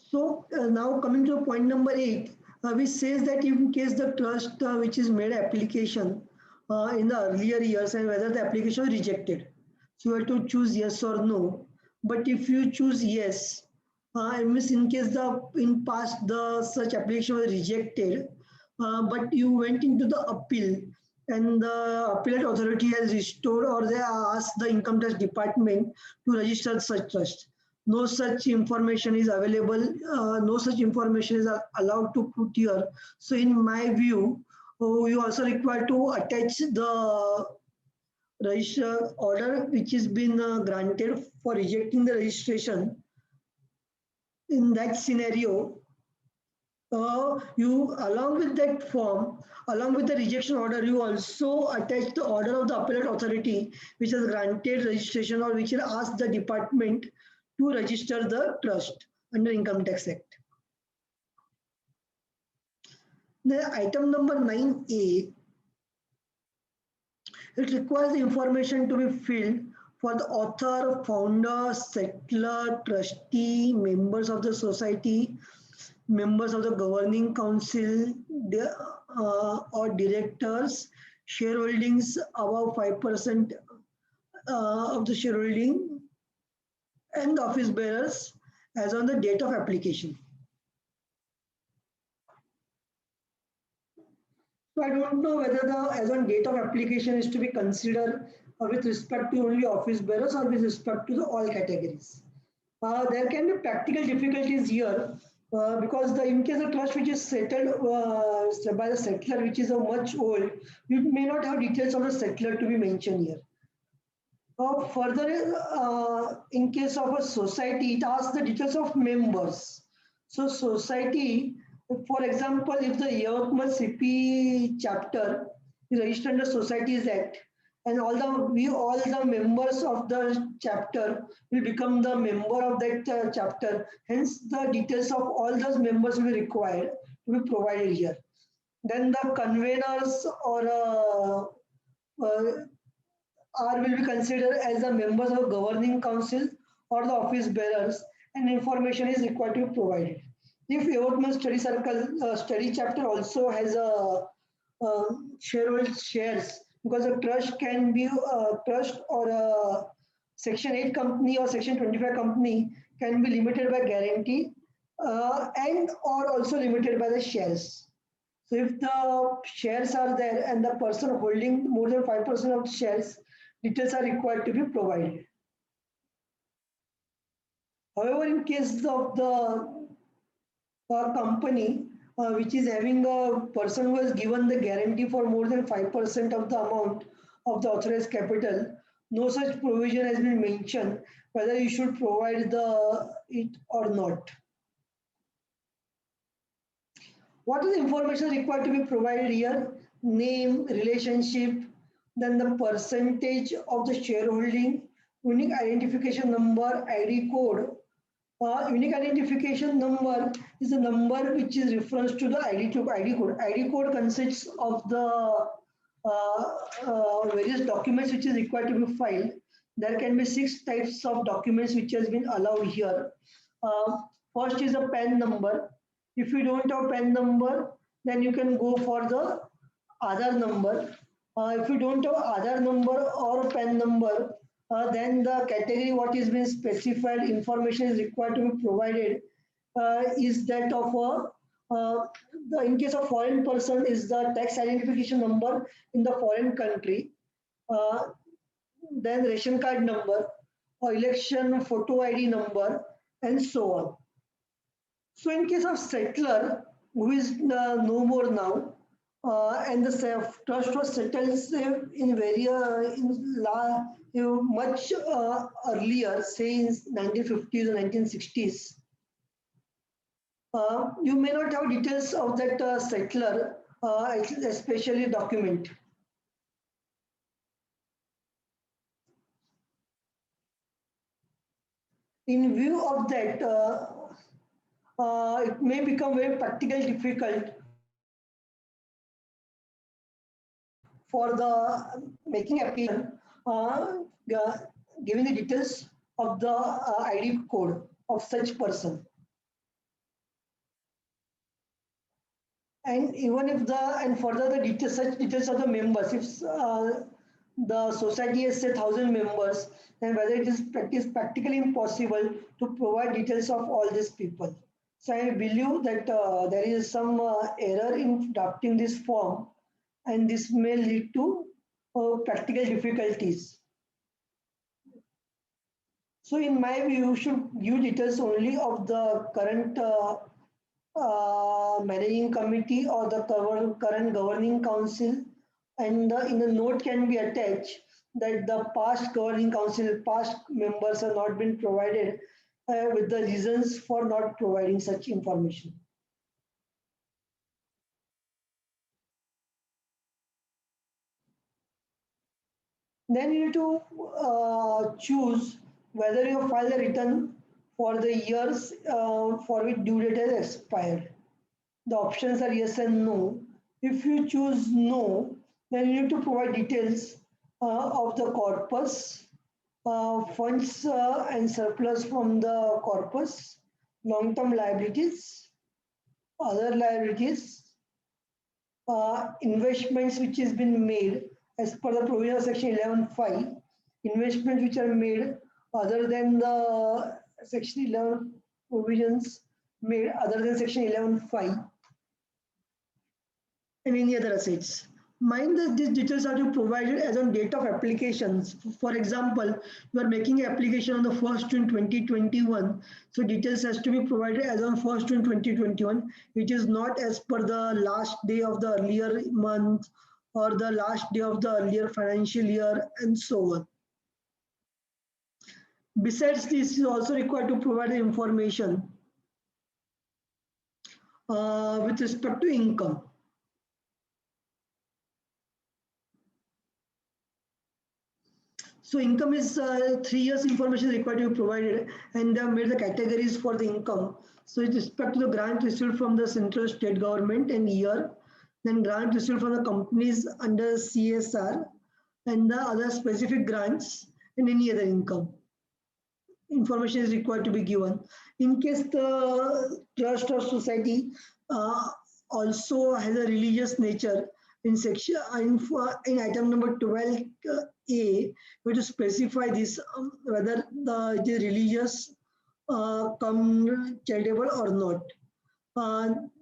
So now coming to point number 8, which says that in case the trust which is made application in the earlier years and whether the application is rejected. So you have to choose yes or no. But if you choose yes, means in case in past the such application was rejected, but you went into the appeal and the appellate authority has restored or they asked the income tax department to register such trust. No such information is available, no such information is allowed to put here. So in my view, you also require to attach the register order which has been granted for rejecting the registration. In that scenario, you along with that form, along with the rejection order, you also attach the order of the appellate authority which has granted registration or which has asked the department to register the trust under Income Tax Act. The item number 9A, it requires the information to be filled for the author, founder, settler, trustee, members of the society, members of the governing council or directors, shareholdings above 5% of the shareholding, and the office bearers as on the date of application. So I don't know whether the as on date of application is to be considered with respect to only office bearers or with respect to the all categories. There can be practical difficulties here because in case the trust which is settled by the settler, which is a much old, you may not have details of the settler to be mentioned here. Further, in case of a society, it asks the details of members. So society, for example, if the Yavatmal CP chapter is registered under Societies Act, and all the members of the chapter will become the member of that chapter. Hence, the details of all those members will be required to be provided here. Then the conveners or will be considered as the members of governing council or the office bearers, and information is required to be provided. If Yavatmal study circle study chapter also has a shares, because a trust can be a trust or a section 8 company or section 25 company can be limited by guarantee and or also limited by the shares. So if the shares are there and the person holding more than 5% of the shares, details are required to be provided. However, in case of the company which is having a person who has given the guarantee for more than 5% of the amount of the authorized capital, no such provision has been mentioned whether you should provide it or not. What is the information required to be provided here? Name, relationship, then the percentage of the shareholding, unique identification number, ID code. Unique identification number is a number which is reference to the ID code. ID code consists of the various documents which is required to be filed. There can be 6 types of documents which has been allowed here. First is a PAN number. If you don't have PAN number, then you can go for the Aadhaar number. If you don't have Aadhaar number or PAN number, then the category what is being specified information is required to be provided is that of in case of foreign person is the tax identification number in the foreign country, uh, then ration card number or election photo ID number and so on. So in case of settler who is no more now, and the trust was settled in very much earlier, say in 1950s or 1960s. You may not have details of that settler, especially document. In view of that, it may become very practically difficult for the making application, giving the details of the ID code of such person. And even if and further the details, such details of the members, if the society has say 1,000 members, then whether it is practically impossible to provide details of all these people. So I believe that there is some error in drafting this form, and this may lead to practical difficulties. So in my view, you should give details only of the current managing committee or the current governing council, and in the note can be attached that the past governing council, past members have not been provided with the reasons for not providing such information. Then you need to choose whether you file a return for the years for which due date has expired. The options are yes and no. If you choose no, then you need to provide details of the corpus, funds and surplus from the corpus, long-term liabilities, other liabilities, investments which has been made as per the provision of section 11.5, investments which are made other than the section 11 provisions made other than section 11.5, and any other assets. Mind that these details are to be provided as on date of applications. For example, you are making an application on the 1st June 2021. So details has to be provided as on 1st June 2021, which is not as per the last day of the earlier month or the last day of the earlier financial year and so on. Besides this, is also required to provide the information with respect to income. So income is 3 years information required to be provided, and they have made the categories for the income. So with respect to the grant received from the central state government and year, then grant received from the companies under CSR, and the other specific grants and any other income. Information is required to be given. In case the trust or society also has a religious nature, in section in item number 12A, we have to specify this whether it is religious, charitable or not.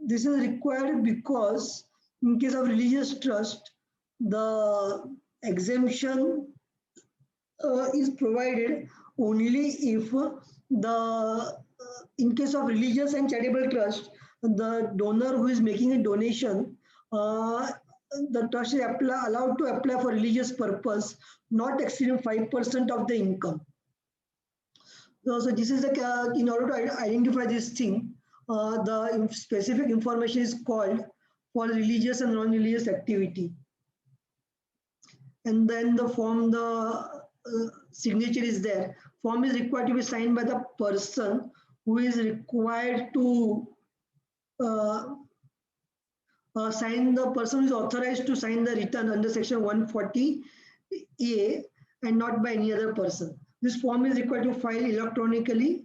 This is required because in case of religious trust, the exemption is provided only if in case of religious and charitable trust, the donor who is making a donation, the trust is allowed to apply for religious purpose, not exceeding 5% of the income. So this is in order to identify this thing, the specific information is called for religious and non-religious activity. And then the form, the signature is there. Form is required to be signed by the person who is required to sign, the person who is authorized to sign the return under section 140A and not by any other person. This form is required to file electronically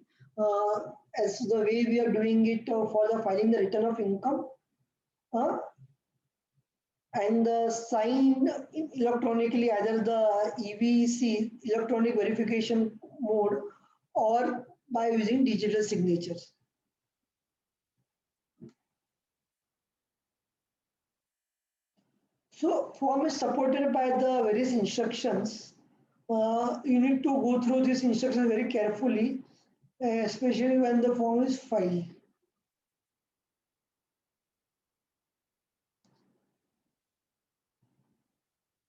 as the way we are doing it for the filing the return of income. and sign electronically, either the EVC, electronic verification mode, or by using digital signatures. So form is supported by the various instructions. You need to go through these instructions very carefully, especially when the form is filed.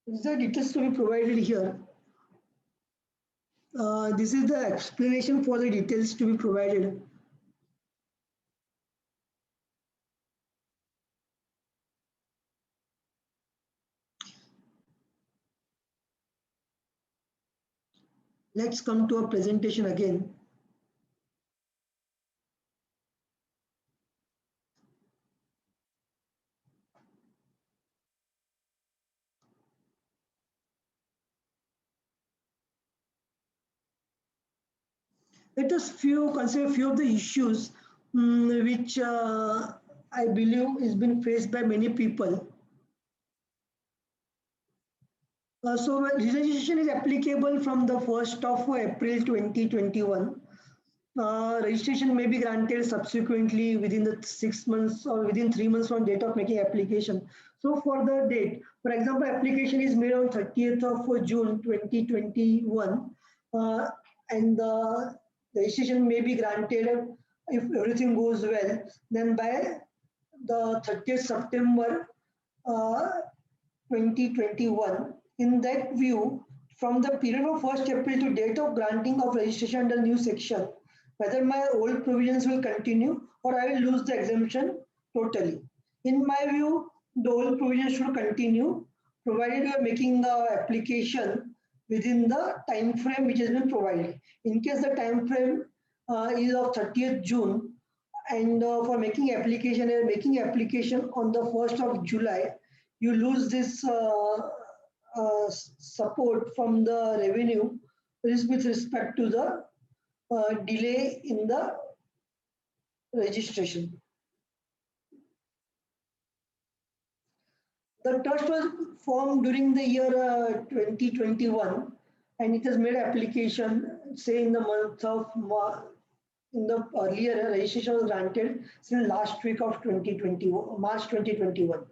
These are details to be provided here. This is the explanation for the details to be provided. Let's come to a presentation again. Let us consider a few of the issues which I believe is been faced by many people. So registration is applicable from the 1st of April 2021. Registration may be granted subsequently within the 6 months or within 3 months from date of making application. So for the date, for example, application is made on 30th of June 2021, and the registration may be granted if everything goes well. Then by the 30th September 2021. In that view, from the period of 1st April to date of granting of registration under new section, whether my old provisions will continue or I will lose the exemption totally. In my view, the old provision should continue, provided you are making the application within the time frame which has been provided. In case the time frame is of 30th June, and for making application on the 1st of July, you lose this support from the revenue with respect to the delay in the registration. The trust was formed during the year 2021, and it has made application, say in the month of March. In the earlier registration was granted since last week of March 2021.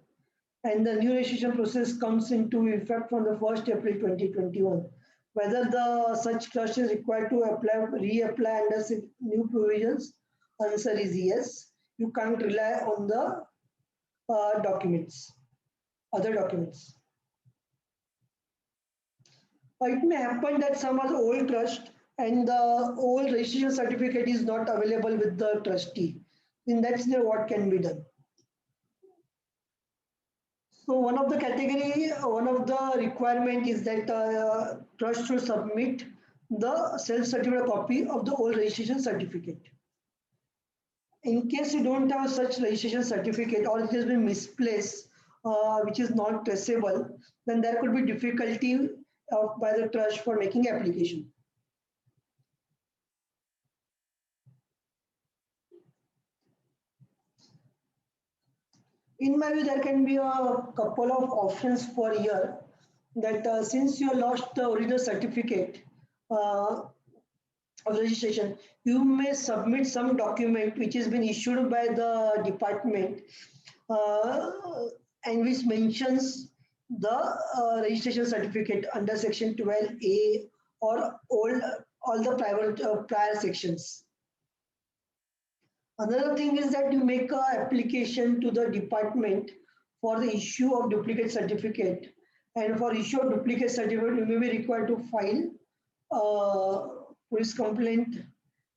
And the new registration process comes into effect from the 1st April 2021. Whether the such trust is required to reapply under new provisions, answer is yes. You can't rely on the other documents. It may happen that some of the old trust and the old registration certificate is not available with the trustee. In that scenario, what can be done? So one of the requirement is that trust should submit the self-certified copy of the old registration certificate. In case you don't have such registration certificate or it has been misplaced, which is not traceable, then there could be difficulty by the trust for making application. In my view, there can be a couple of options for here that since you lost the original certificate of registration, you may submit some document which has been issued by the department and which mentions the registration certificate under section 12A or all the prior sections. Another thing is that you make an application to the department for the issue of duplicate certificate, and for issue of duplicate certificate you may be required to file police complaint,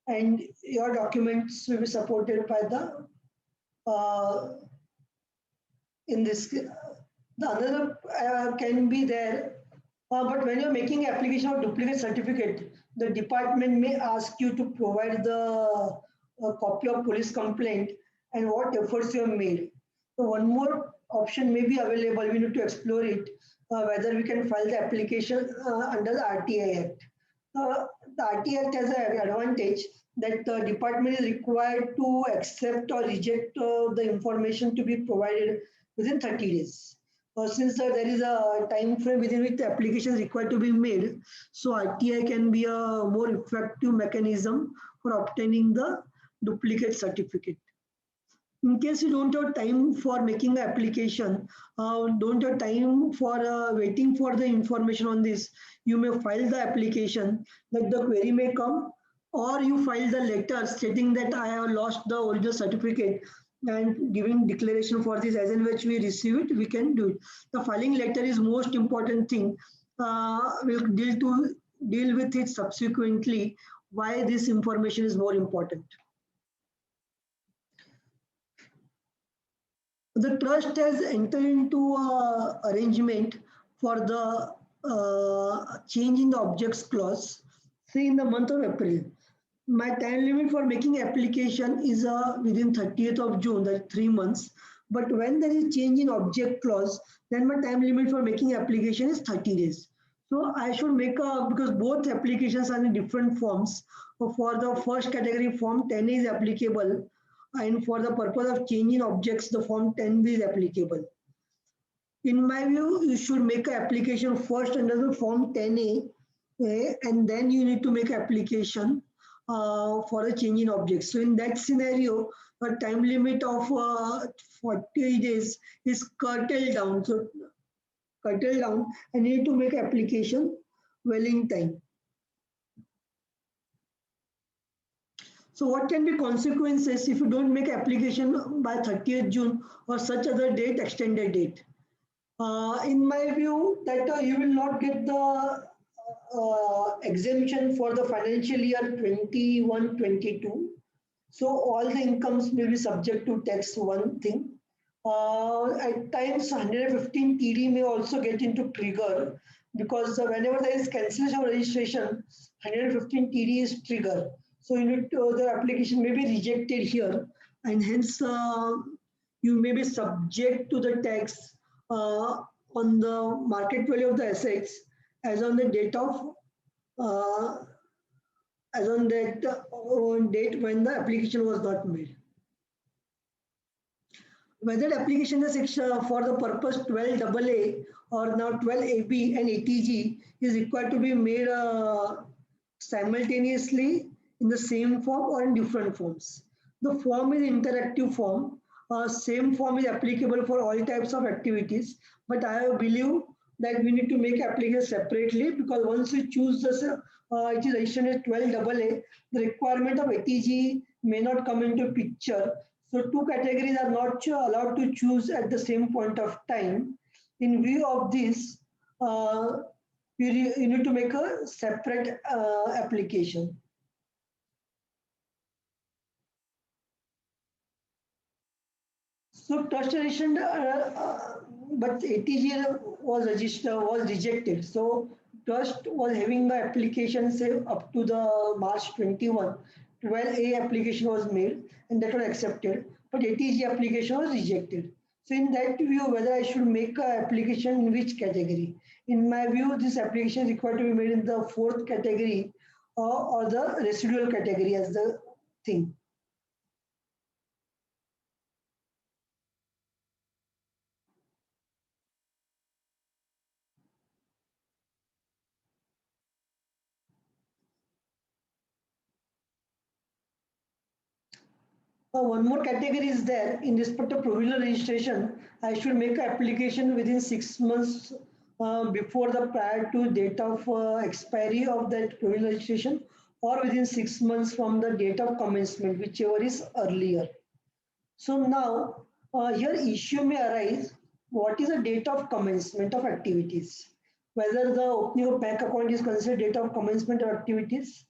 and your documents will be supported by the in this. The other can be there, but when you're making application of duplicate certificate, the department may ask you to provide the copy of police complaint and what efforts you have made. So one more option may be available. We need to explore it, whether we can file the application under the RTI Act. The RTI Act has an advantage that the department is required to accept or reject the information to be provided within 30 days. since there is a time frame within which the application is required to be made, so RTI can be a more effective mechanism for obtaining the duplicate certificate. In case you don't have time for making the application, don't have time for waiting for the information on this, you may file the application that the query may come, or you file the letter stating that I have lost the original certificate and giving declaration for this, as in which we receive it, we can do it. The filing letter is most important thing. We'll deal with it subsequently, why this information is more important. The trust has entered into an arrangement for the change in the objects clause, say in the month of April. My time limit for making application is within 30th of June, that's 3 months. But when there is change in object clause, then my time limit for making application is 30 days. So I should make because both applications are in different forms. So for the first category, form 10 is applicable, and for the purpose of changing objects, the form 10 is applicable. In my view, you should make an application first under the form 10A, and then you need to make application for a change in objects. So in that scenario, a time limit of 40 days is curtailed down. So curtailed down, and you need to make application well in time. So what can be consequences if you don't make application by 30th June or such other date, extended date? In my view, that you will not get the exemption for the financial year 21-22. So all the incomes may be subject to tax, one thing. At times 115 TD may also get into trigger, because whenever there is cancellation of registration, 115 TD is trigger. So you need to, the application may be rejected here, and hence you may be subject to the tax on the market value of the assets as on the date of as on that date when the application was not made. Whether the application is for the purpose 12AA or now 12AB and ATG is required to be made simultaneously in the same form or in different forms. The form is interactive form. Same form is applicable for all types of activities, but I believe that we need to make application separately, because once we choose this, it is registered as 12AA, the requirement of ATG may not come into picture. So two categories are not allowed to choose at the same point of time. In view of this, you need to make a separate application. So trust registration, but ATG was rejected. So trust was having the application say up to the March 21. 12A application was made and that was accepted, but ATG application was rejected. So in that view, whether I should make an application in which category? In my view, this application is required to be made in the fourth category or the residual category as the thing. One more category is there. In respect of provisional registration, I should make an application within 6 months before the prior to date of expiry of that provisional registration, or within 6 months from the date of commencement, whichever is earlier. So now here issue may arise, what is the date of commencement of activities? Whether the opening of bank account is considered date of commencement of activities,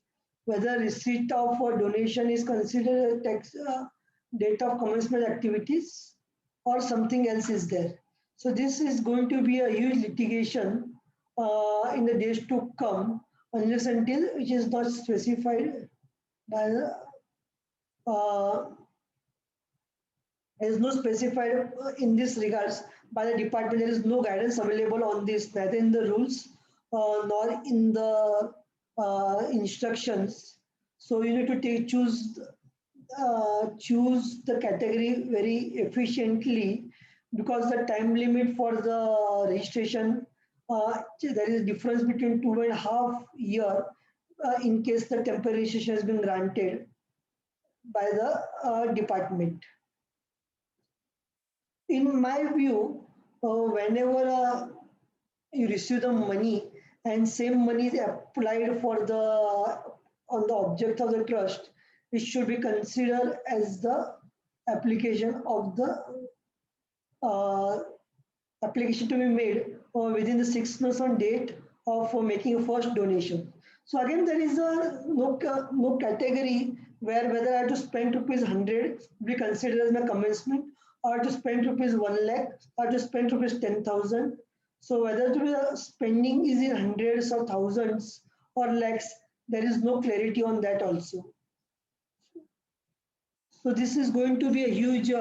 whether receipt of a donation is considered tax date of commencement activities, or something else is there. So this is going to be a huge litigation in the days to come, unless until which is not specified by the there is no specified in this regards by the department. There is no guidance available on this, neither in the rules nor in the instructions. So you need to choose the category very efficiently, because the time limit for the registration, there is a difference between 2.5 years in case the temporary registration has been granted by the department. In my view, whenever you receive the money and same money is applied for the on the object of the trust, it should be considered as the application of the uh, application to be made within the 6 months on date of making a first donation. So again, there is a no category where whether I have to spend rupees 100 be considered as my commencement, or to spend rupees 1 lakh, or to spend rupees 10,000. So whether to be spending is in hundreds or thousands or lakhs, there is no clarity on that also. So this is going to be a huge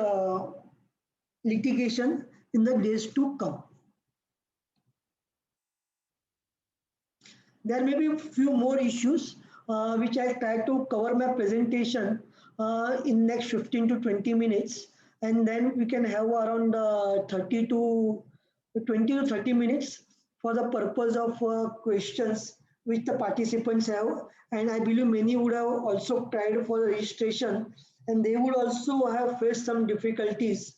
litigation in the days to come. There may be a few more issues which I try to cover my presentation in next 15 to 20 minutes, and then we can have around 30 to 20 to 30 minutes for the purpose of questions which the participants have. And I believe many would have also tried for the registration and they would also have faced some difficulties.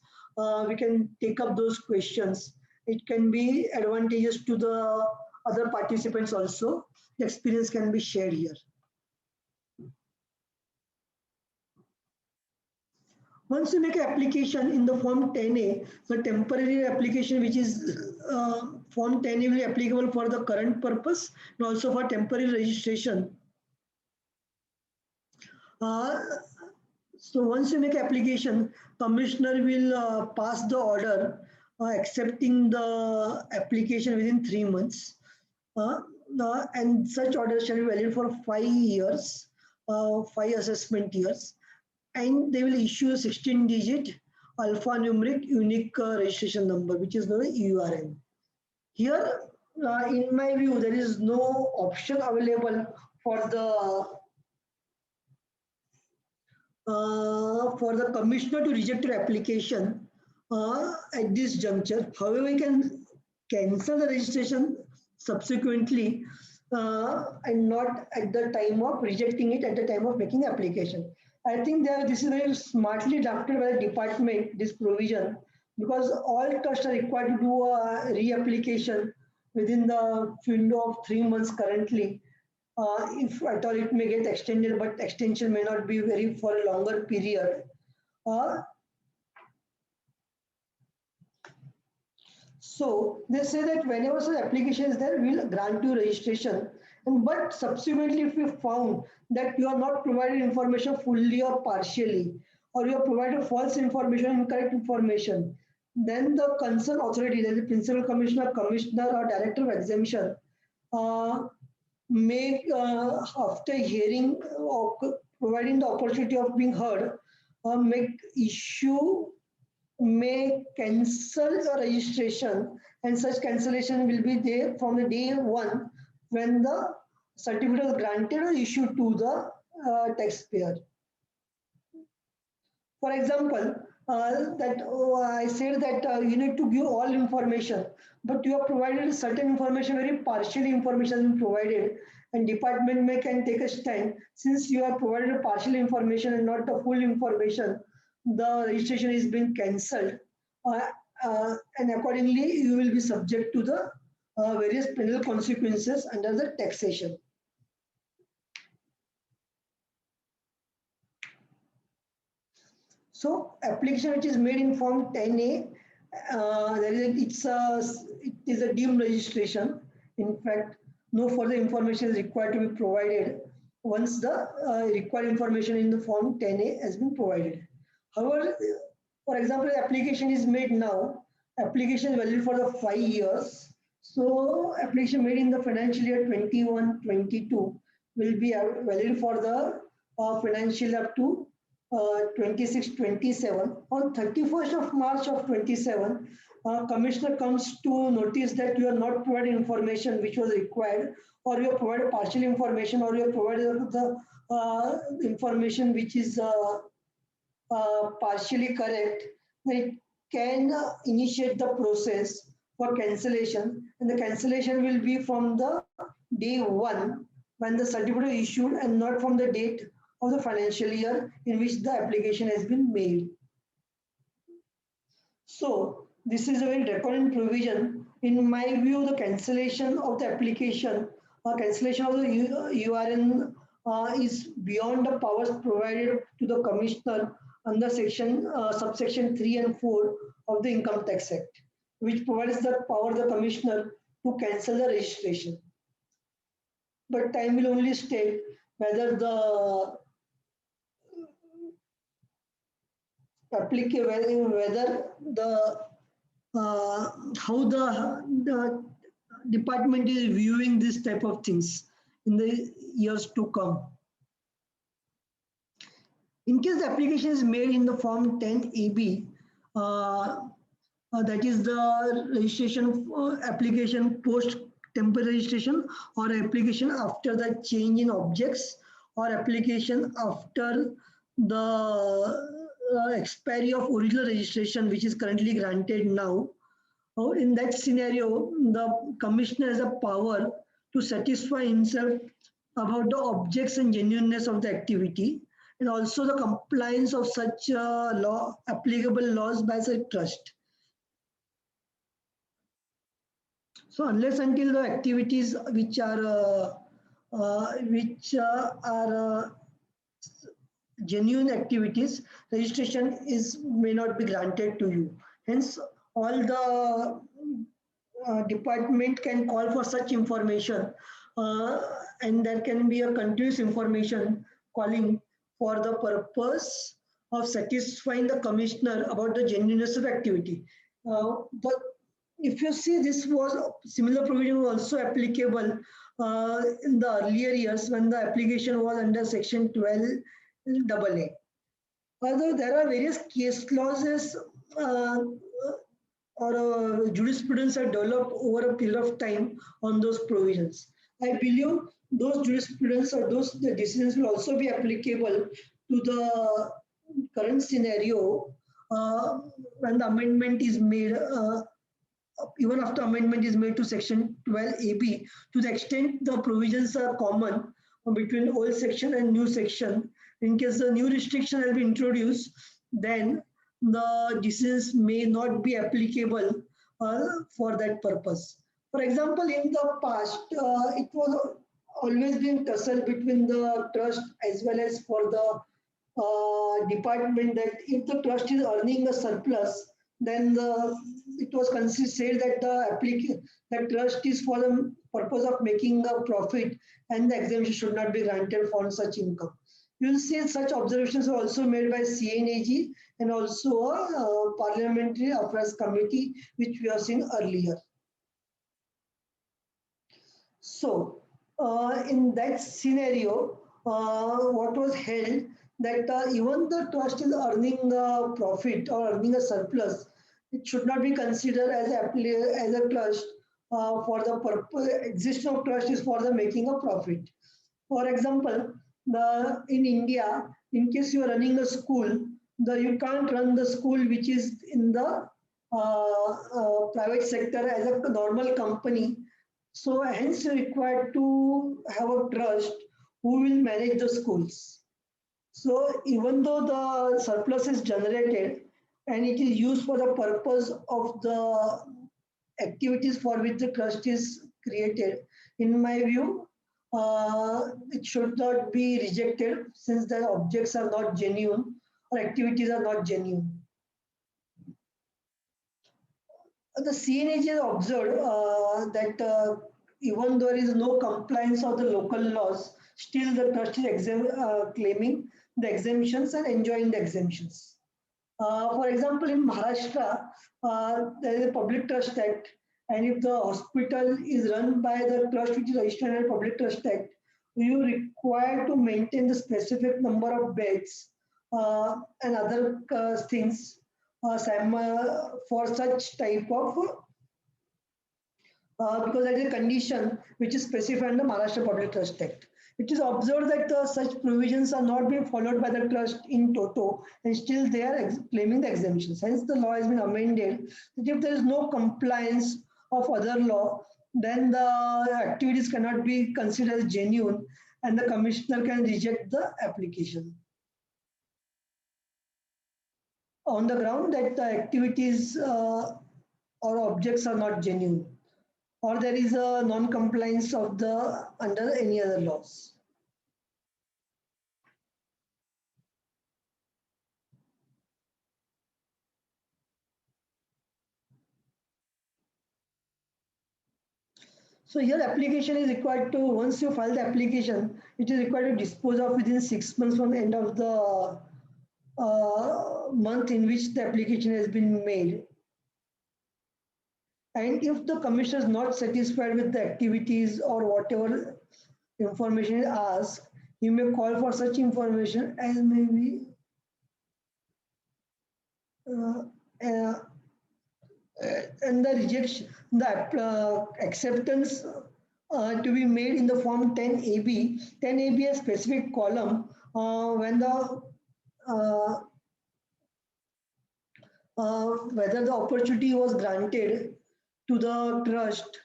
We can take up those questions. It can be advantageous to the other participants also. The experience can be shared here. Once you make an application in the Form 10A, the temporary application which is Form 10A will be applicable for the current purpose and also for temporary registration. So once you make application, Commissioner will pass the order accepting the application within 3 months. And such orders shall be valid for 5 years, 5 assessment years. And they will issue a 16-digit alphanumeric unique registration number, which is known as URN. Here, in my view, there is no option available for the commissioner to reject your application at this juncture. However, we can cancel the registration subsequently and not at the time of rejecting it at the time of making the application. I think this is very smartly drafted by the department, this provision, because all trusts are required to do a reapplication within the window of 3 months currently. If at all it may get extended, but extension may not be very for a longer period. So they say that whenever such application is there, we'll grant you registration. But subsequently, if we found that you are not provided information fully or partially, or you have provided false information, incorrect information, then the concerned authority, that is the principal commissioner, commissioner, or director of exemption, may, after hearing or providing the opportunity of being heard, may cancel the registration, and such cancellation will be there from the day one when the certificate is granted or issued to the taxpayer. For example, I said that you need to give all information, but you have provided certain information, very partially information provided, and department can take a stand. Since you have provided partial information and not the full information, the registration is being cancelled, and accordingly you will be subject to the various penal consequences under the taxation. So application which is made in Form 10A, it is a deemed registration. In fact, no further information is required to be provided once the required information in the Form 10A has been provided. However, for example, the application is made now. Application is valid for the 5 years. So application made in the financial year 21-22 will be valid for the financial year up to 26-27. On 31st of March of 27, Commissioner comes to notice that you are not providing information which was required, or you have provided partial information, or you have provided the information which is partially correct. It can initiate the process for cancellation, and the cancellation will be from the day one when the certificate is issued and not from the date of the financial year in which the application has been made. So this is a very draconian provision. In my view, the cancellation of the application or cancellation of the URN is beyond the powers provided to the commissioner under subsection 3 and 4 of the Income Tax Act, which provides the power the commissioner to cancel the registration. But time will only state whether the whether the how the department is viewing this type of things in the years to come. In case the application is made in the form 10AB, that is the registration application post temporary registration, or application after the change in objects, or application after the expiry of original registration which is currently granted now. In that scenario, the commissioner has a power to satisfy himself about the objects and genuineness of the activity, and also the compliance of such applicable laws by the trust. So unless until the activities which are genuine activities, registration may not be granted to you. Hence, all the department can call for such information, and there can be a continuous information calling for the purpose of satisfying the commissioner about the genuineness of activity. But if you see, this was similar provision was also applicable in the earlier years when the application was under section 12AA. Although there are various case clauses or jurisprudence are developed over a period of time on those provisions. I believe those jurisprudence or those decisions will also be applicable to the current scenario when the amendment is made, even after amendment is made to section 12AB, to the extent the provisions are common between old section and new section. In case the new restriction will be introduced, then the decisions may not be applicable for that purpose. For example, in the past, it was always been tussle between the trust as well as for the department, that if the trust is earning a surplus, then it was said that the trust is for the purpose of making a profit, and the exemption should not be granted for such income. You will see such observations are also made by CNAG and also a Parliamentary Affairs Committee, which we have seen earlier. So, in that scenario, what was held that even the trust is earning a profit or earning a surplus, it should not be considered as a trust for the purpose. Existence of trust is for the making a profit. For example, in India, in case you are running a school, you can't run the school which is in the private sector as a normal company. So hence you're required to have a trust who will manage the schools. So even though the surplus is generated and it is used for the purpose of the activities for which the trust is created, in my view, it should not be rejected since the objects are not genuine or activities are not genuine. The CNAG has observed that even though there is no compliance of the local laws, still the trust is claiming the exemptions and enjoying the exemptions. For example, in Maharashtra, there is a Public Trust Act, and if the hospital is run by the trust which is registered under Public Trust Act, you are required to maintain the specific number of beds and other things for such type of, because that is a condition which is specified in the Maharashtra Public Trust Act. It is observed that such provisions are not being followed by the trust in toto, and still they are claiming the exemptions. Hence, the law has been amended that if there is no compliance of other law, then the activities cannot be considered as genuine, and the commissioner can reject the application on the ground that the activities or objects are not genuine, or there is a non-compliance of the under any other laws. So here application is required to, once you file the application, it is required to dispose of within 6 months from the end of the month in which the application has been made. And if the commissioner is not satisfied with the activities or whatever information is asked, he may call for such information as may be and the rejection, the acceptance to be made in the form 10AB. 10AB a specific column when the whether the opportunity was granted to the trust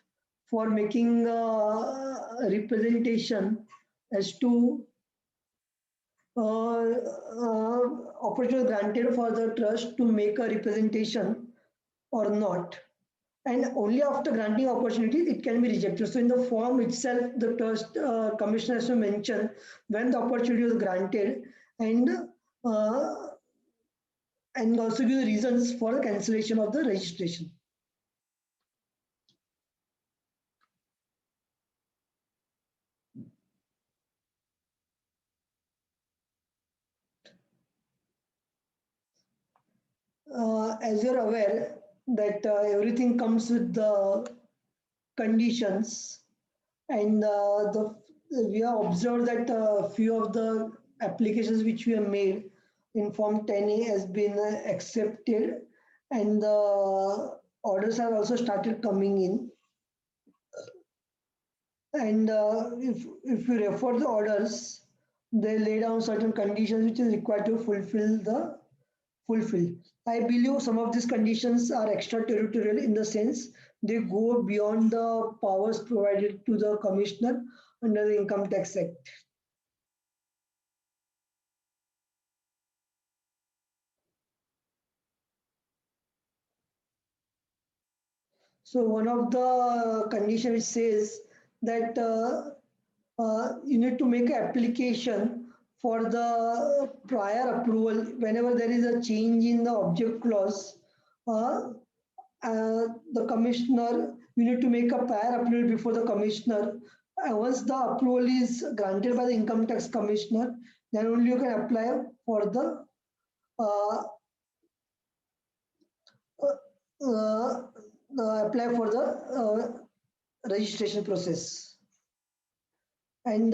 for making representation as to opportunity granted for the trust to make a representation or not. And only after granting opportunities it can be rejected. So in the form itself, the trust commissioner has to mention when the opportunity was granted and also give the reasons for the cancellation of the registration. As you're aware that everything comes with the conditions, and we have observed that a few of the applications which we have made in form 10A has been accepted, and the orders have also started coming in. And if you refer the orders, they lay down certain conditions which is required to fulfill. I believe some of these conditions are extraterritorial in the sense they go beyond the powers provided to the commissioner under the Income Tax Act. So one of the conditions says that you need to make an application for the prior approval whenever there is a change in the object clause. The commissioner, you need to make a prior approval before the commissioner. Once the approval is granted by the income tax commissioner, then only you can apply for the registration process. And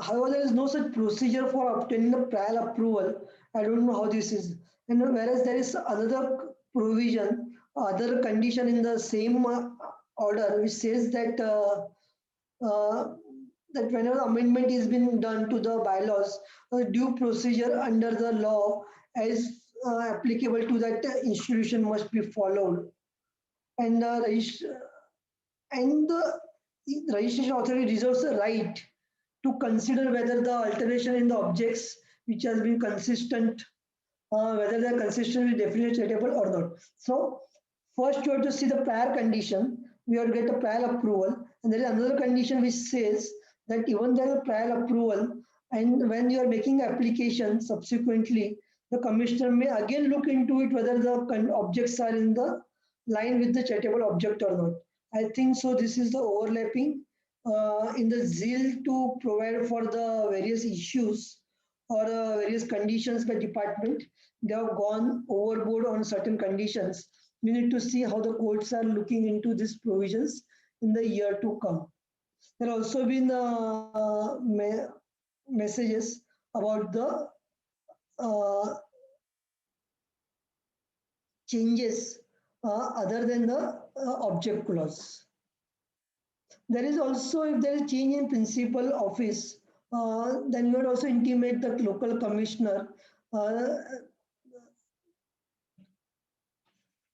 however, there is no such procedure for obtaining the prior approval. I don't know how this is. And whereas there is another provision, other condition in the same order, which says that that whenever amendment is being done to the bylaws, due procedure under the law as applicable to that institution must be followed. And the registration authority reserves the right to consider whether the alteration in the objects which has been consistent, whether they are consistent with definite table or not. So first you have to see the prior condition, we have to get a prior approval, and there is another condition which says that even there is a prior approval, and when you are making application subsequently, the commissioner may again look into it whether the objects are in the line with the charitable object or not. I think so. This is the overlapping in the zeal to provide for the various issues or various conditions by department. They have gone overboard on certain conditions. We need to see how the courts are looking into these provisions in the year to come. There have also been messages about the changes other than the object clause. There is also, if there is change in principal office then you would also intimate the local commissioner.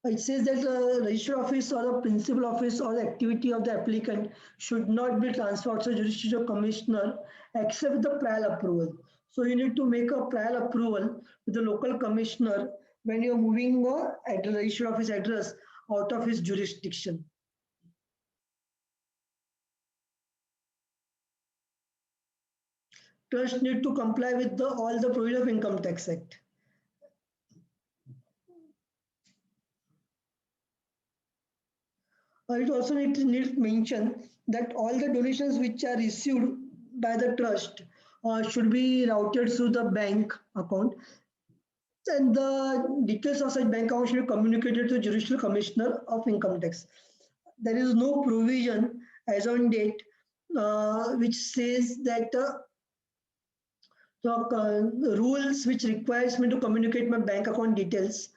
It says that the registered office or the principal office or the activity of the applicant should not be transferred to jurisdiction commissioner except with the prior approval. So you need to make a prior approval with the local commissioner when you're moving a registered office address out of his jurisdiction. Trust need to comply with all the provisions of Income Tax Act. It also needs to mention that all the donations which are received by the trust should be routed through the bank account, and the details of such bank account should be communicated to Judicial Commissioner of Income Tax. There is no provision as on date which says that the rules which requires me to communicate my bank account details,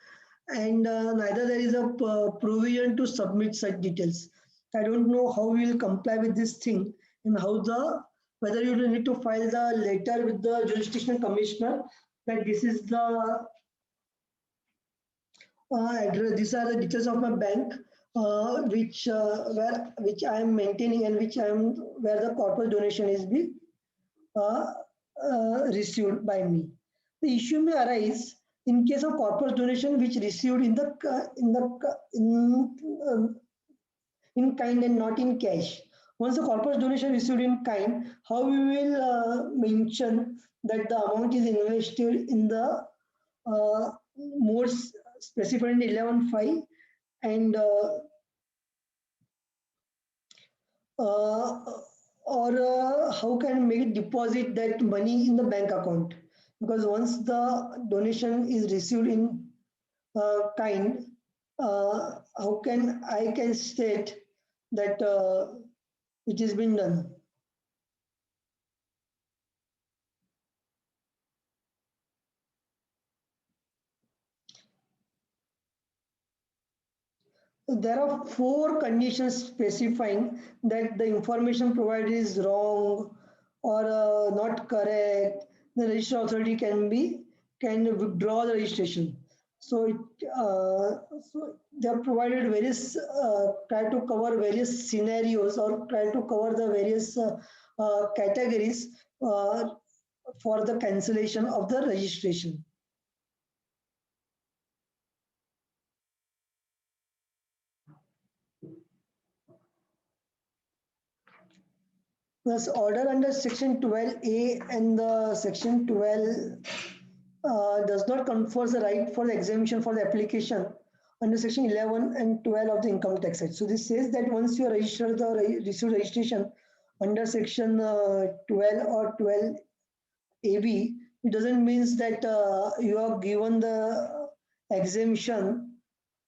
and neither there is a provision to submit such details. I don't know how we will comply with this thing and whether you will need to file the letter with the jurisdictional commissioner that this is the address, these are the details of my bank which I am maintaining and where the corporate donation is being received by me. The issue may arise in case of corporate donation which received in kind and not in cash. Once the corporate donation received in kind, how we will mention that the amount is invested in the more specified in 11.5 and how can I make deposit that money in the bank account? Because once the donation is received in kind, how can I state that it has been done? There are 4 conditions specifying that the information provided is wrong or not correct. The registered authority can withdraw the registration. So, so they have provided various try to cover various scenarios or try to cover the various categories for the cancellation of the registration. Thus, order under section 12A and the section 12 does not confer the right for the exemption for the application under section 11 and 12 of the Income Tax Act. So this says that once you register receive registration under section 12 or 12 AB, it doesn't mean that you are given the exemption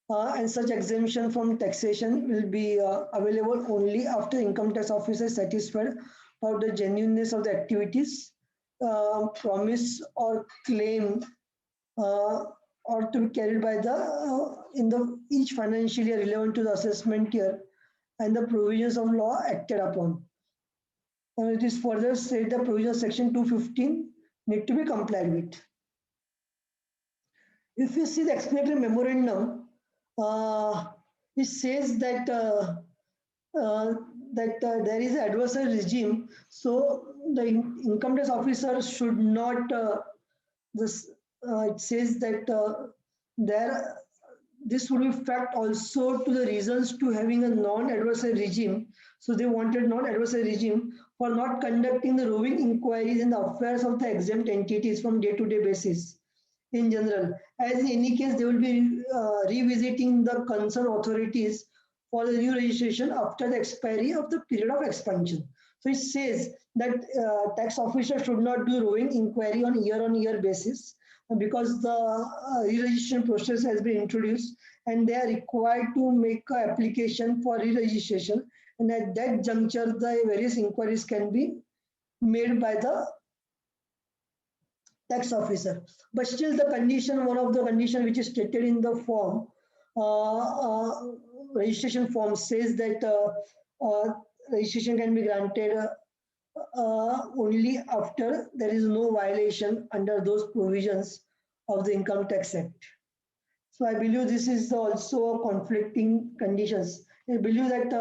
and such exemption from taxation will be available only after income tax officer is satisfied about the genuineness of the activities, promise or claim or to be carried by the in the each financial year relevant to the assessment year and the provisions of law acted upon. And it is further said the provisions of section 215 need to be complied with. If you see the explanatory memorandum, it says that there is an adversary regime, so the income tax officer should not. It says that this would be fact also to the reasons to having a non-adversary regime. So they wanted non-adversary regime for not conducting the roving inquiries in the affairs of the exempt entities from day-to-day basis. In general, as in any case, they will be revisiting the concerned authorities for the new registration after the expiry of the period of expansion. So it says that tax officer should not do roving inquiry on year basis because the re-registration process has been introduced and they are required to make an application for re-registration, and at that juncture the various inquiries can be made by the tax officer. But still the condition, one of the condition which is stated in the form, registration form says that registration can be granted only after there is no violation under those provisions of the Income Tax Act. So I believe this is also a conflicting conditions. I believe that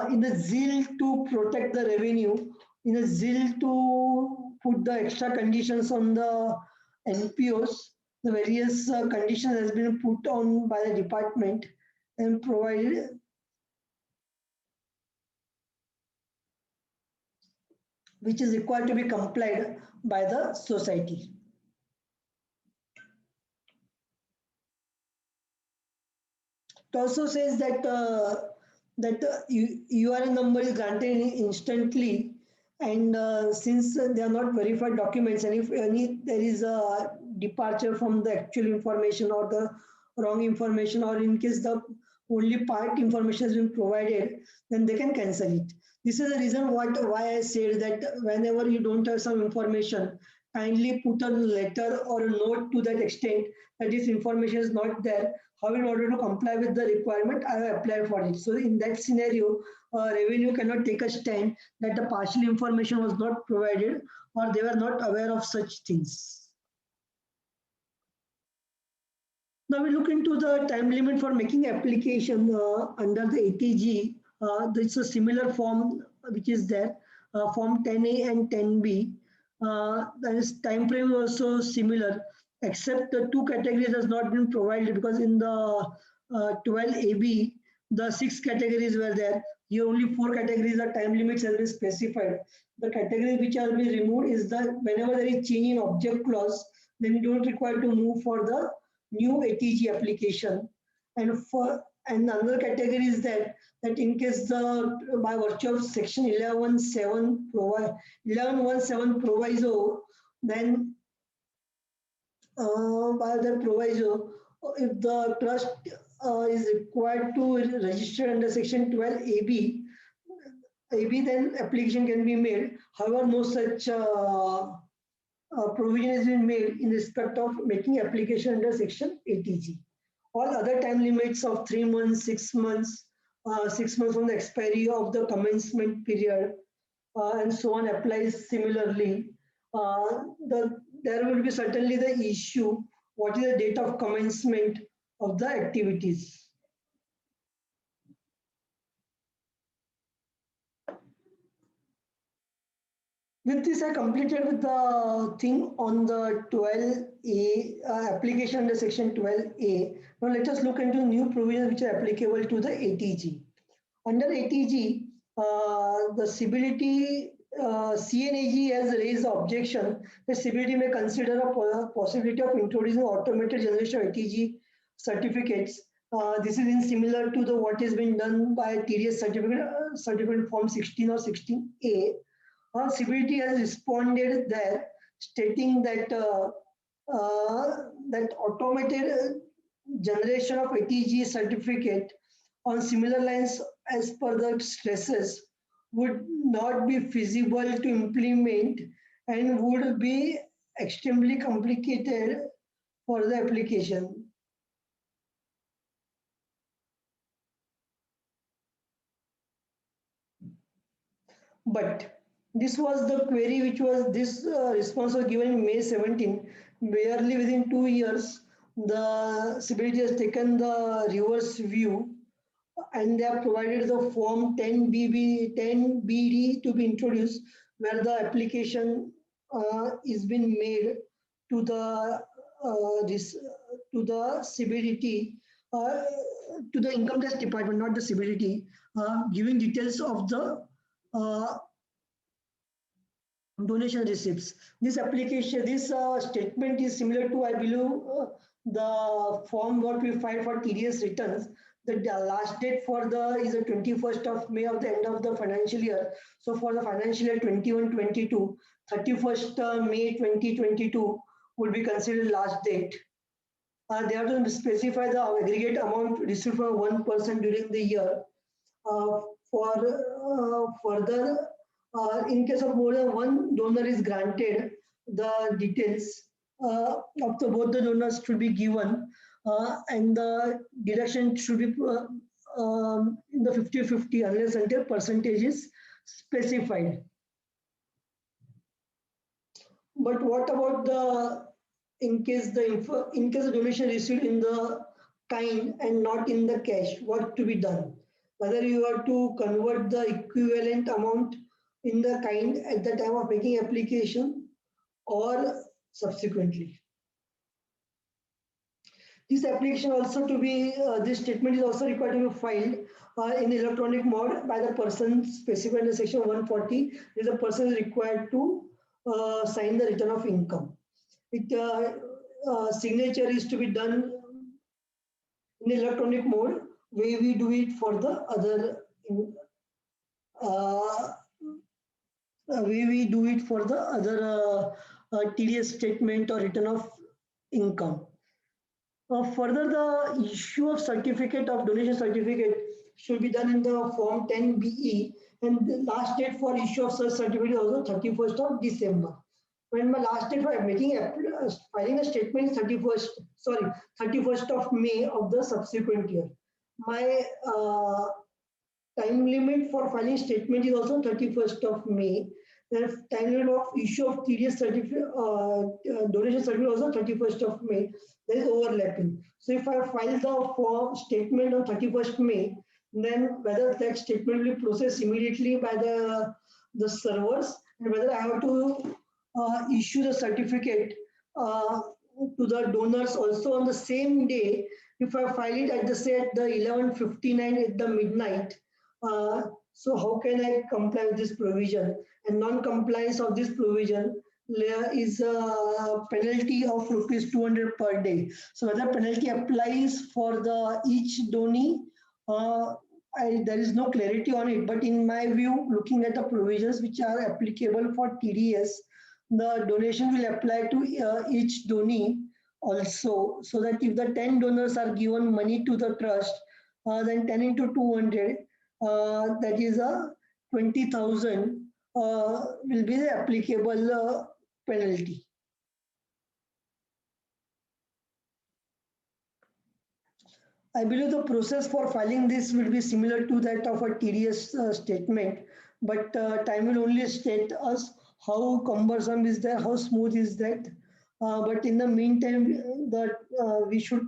in the zeal to protect the revenue, in a zeal to put the extra conditions on the NPOs, the various conditions has been put on by the department and provided, which is required to be complied by the society. It also says that URN number is granted instantly, and since they are not verified documents, and if there is a departure from the actual information or the wrong information, or in case the only part information has been provided, then they can cancel it. This is the reason why I said that whenever you don't have some information, kindly put a letter or a note to that extent that this information is not there. How, in order to comply with the requirement, I have applied for it. So in that scenario, revenue cannot take a stand that the partial information was not provided or they were not aware of such things. Now we look into the time limit for making application under the ATG. There's a similar form which is there, form 10A and 10B. That is time frame also similar, except the two categories has not been provided, because in the 12AB, the 6 categories were there. Here only 4 categories of time limits have been specified. The categories which are being removed is that whenever there is change in object clause, then you don't require to move for the new ATG application. And another category is that in case by virtue of section 1117 proviso, then by the proviso, if the trust is required to register under section 12AB, then application can be made. However, no such provision has been made in respect of making application under section ATG. All other time limits of 3 months, 6 months, 6 months from the expiry of the commencement period, and so on applies similarly. There will be certainly the issue, what is the date of commencement of the activities. With this, I completed with the thing on the 12A, application under section 12A. Now let us look into new provisions which are applicable to the ATG. Under ATG, the CBDT, CNAG has raised the objection that CBDT may consider a possibility of introducing automated generation of ATG certificates. This is in similar to what has been done by TDS certificate form 16 or 16A. CBDT has responded there, stating that that automated generation of ATG certificate on similar lines as per the stresses would not be feasible to implement and would be extremely complicated for the application. But this was the query which was, this response was given in May 17. Barely within 2 years, the CBDT has taken the reverse view and they have provided the form 10BD to be introduced, where the application is being made to the CBDT, to the Income Tax Department, not the CBDT, giving details of the donation receipts. This application, this statement is similar to, I believe, the form what we filed for TDS returns. The last date for is the 21st of May of the end of the financial year. So for the financial year 21-22, 31st May 2022 would be considered last date. They have to specify the aggregate amount received from one person during the year. Further, in case of more than one donor is granted, the details of both the donors should be given, and the deduction should be in the 50-50 unless until percentage is specified. But what about in case the donation received in the kind and not in the cash, what to be done? Whether you are to convert the equivalent amount in the kind at the time of making application or subsequently. This application also to be, this statement is also required to be filed in electronic mode by the person specified in section 140. The person is required to sign the return of income. Signature is to be done in electronic mode, where we do it for the other TDS statement or return of income. Further, the issue of certificate of donation certificate should be done in the form 10BE, and the last date for issue of such certificate is also 31st of December. When my last date for filing a statement is 31st of May of the subsequent year. My time limit for filing statement is also 31st of May. The time limit of issue of TDS certificate, donation certificate also 31st of May. There is overlapping. So if I file the form statement on 31st May, then whether that statement will be processed immediately by the servers, and whether I have to issue the certificate to the donors also on the same day. If I file it at the 11:59 at the midnight, so how can I comply with this provision? And non-compliance of this provision is a penalty of ₹200 per day. So whether penalty applies for each donee, there is no clarity on it. But in my view, looking at the provisions which are applicable for TDS, the donation will apply to each donee also, so that if the 10 donors are given money to the trust, then 10 into 200, that is a 20,000 will be the applicable penalty. I believe the process for filing this will be similar to that of a TDS statement, but time will only state us how cumbersome is that, how smooth is that. But in the meantime, we should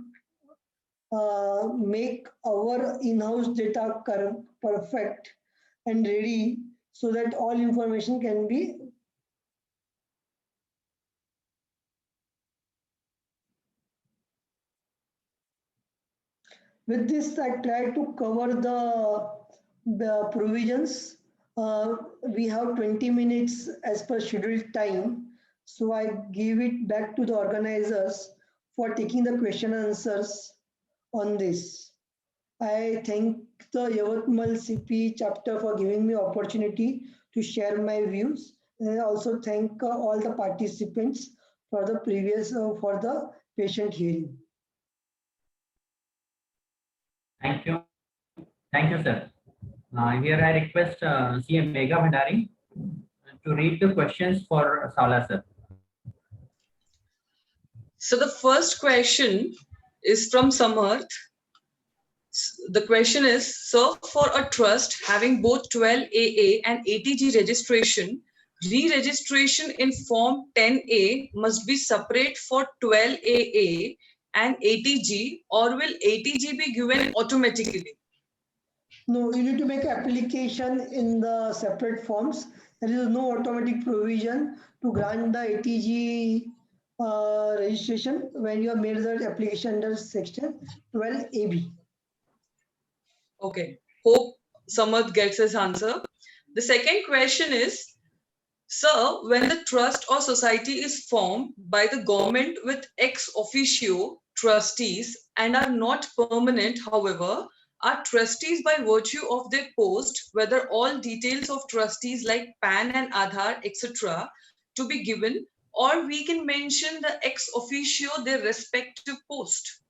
make our in-house data perfect and ready, so that all information can be with this. I try to cover the provisions. We have 20 minutes as per scheduled time, so I give it back to the organizers for taking the question and answers on this. I thank the Yavatmal CP chapter for giving me opportunity to share my views, and I also thank all the participants for the for the patient hearing. Thank you. Thank you, sir. Here I request CA Megha Bhandari to read the questions for Savla sir. So the first question is from Samarth. The question is, so for a trust having both 12AA and ATG registration, re-registration in form 10A must be separate for 12AA and ATG, or will ATG be given automatically? No, you need to make application in the separate forms. There is no automatic provision to grant the ATG registration when you have made the application under section 12AB. Okay, hope Samarth gets his answer. The second question is, sir, when the trust or society is formed by the government with ex officio trustees and are not permanent, however, are trustees by virtue of their post, whether all details of trustees like PAN and Aadhaar, etc., to be given, or we can mention the ex officio their respective post?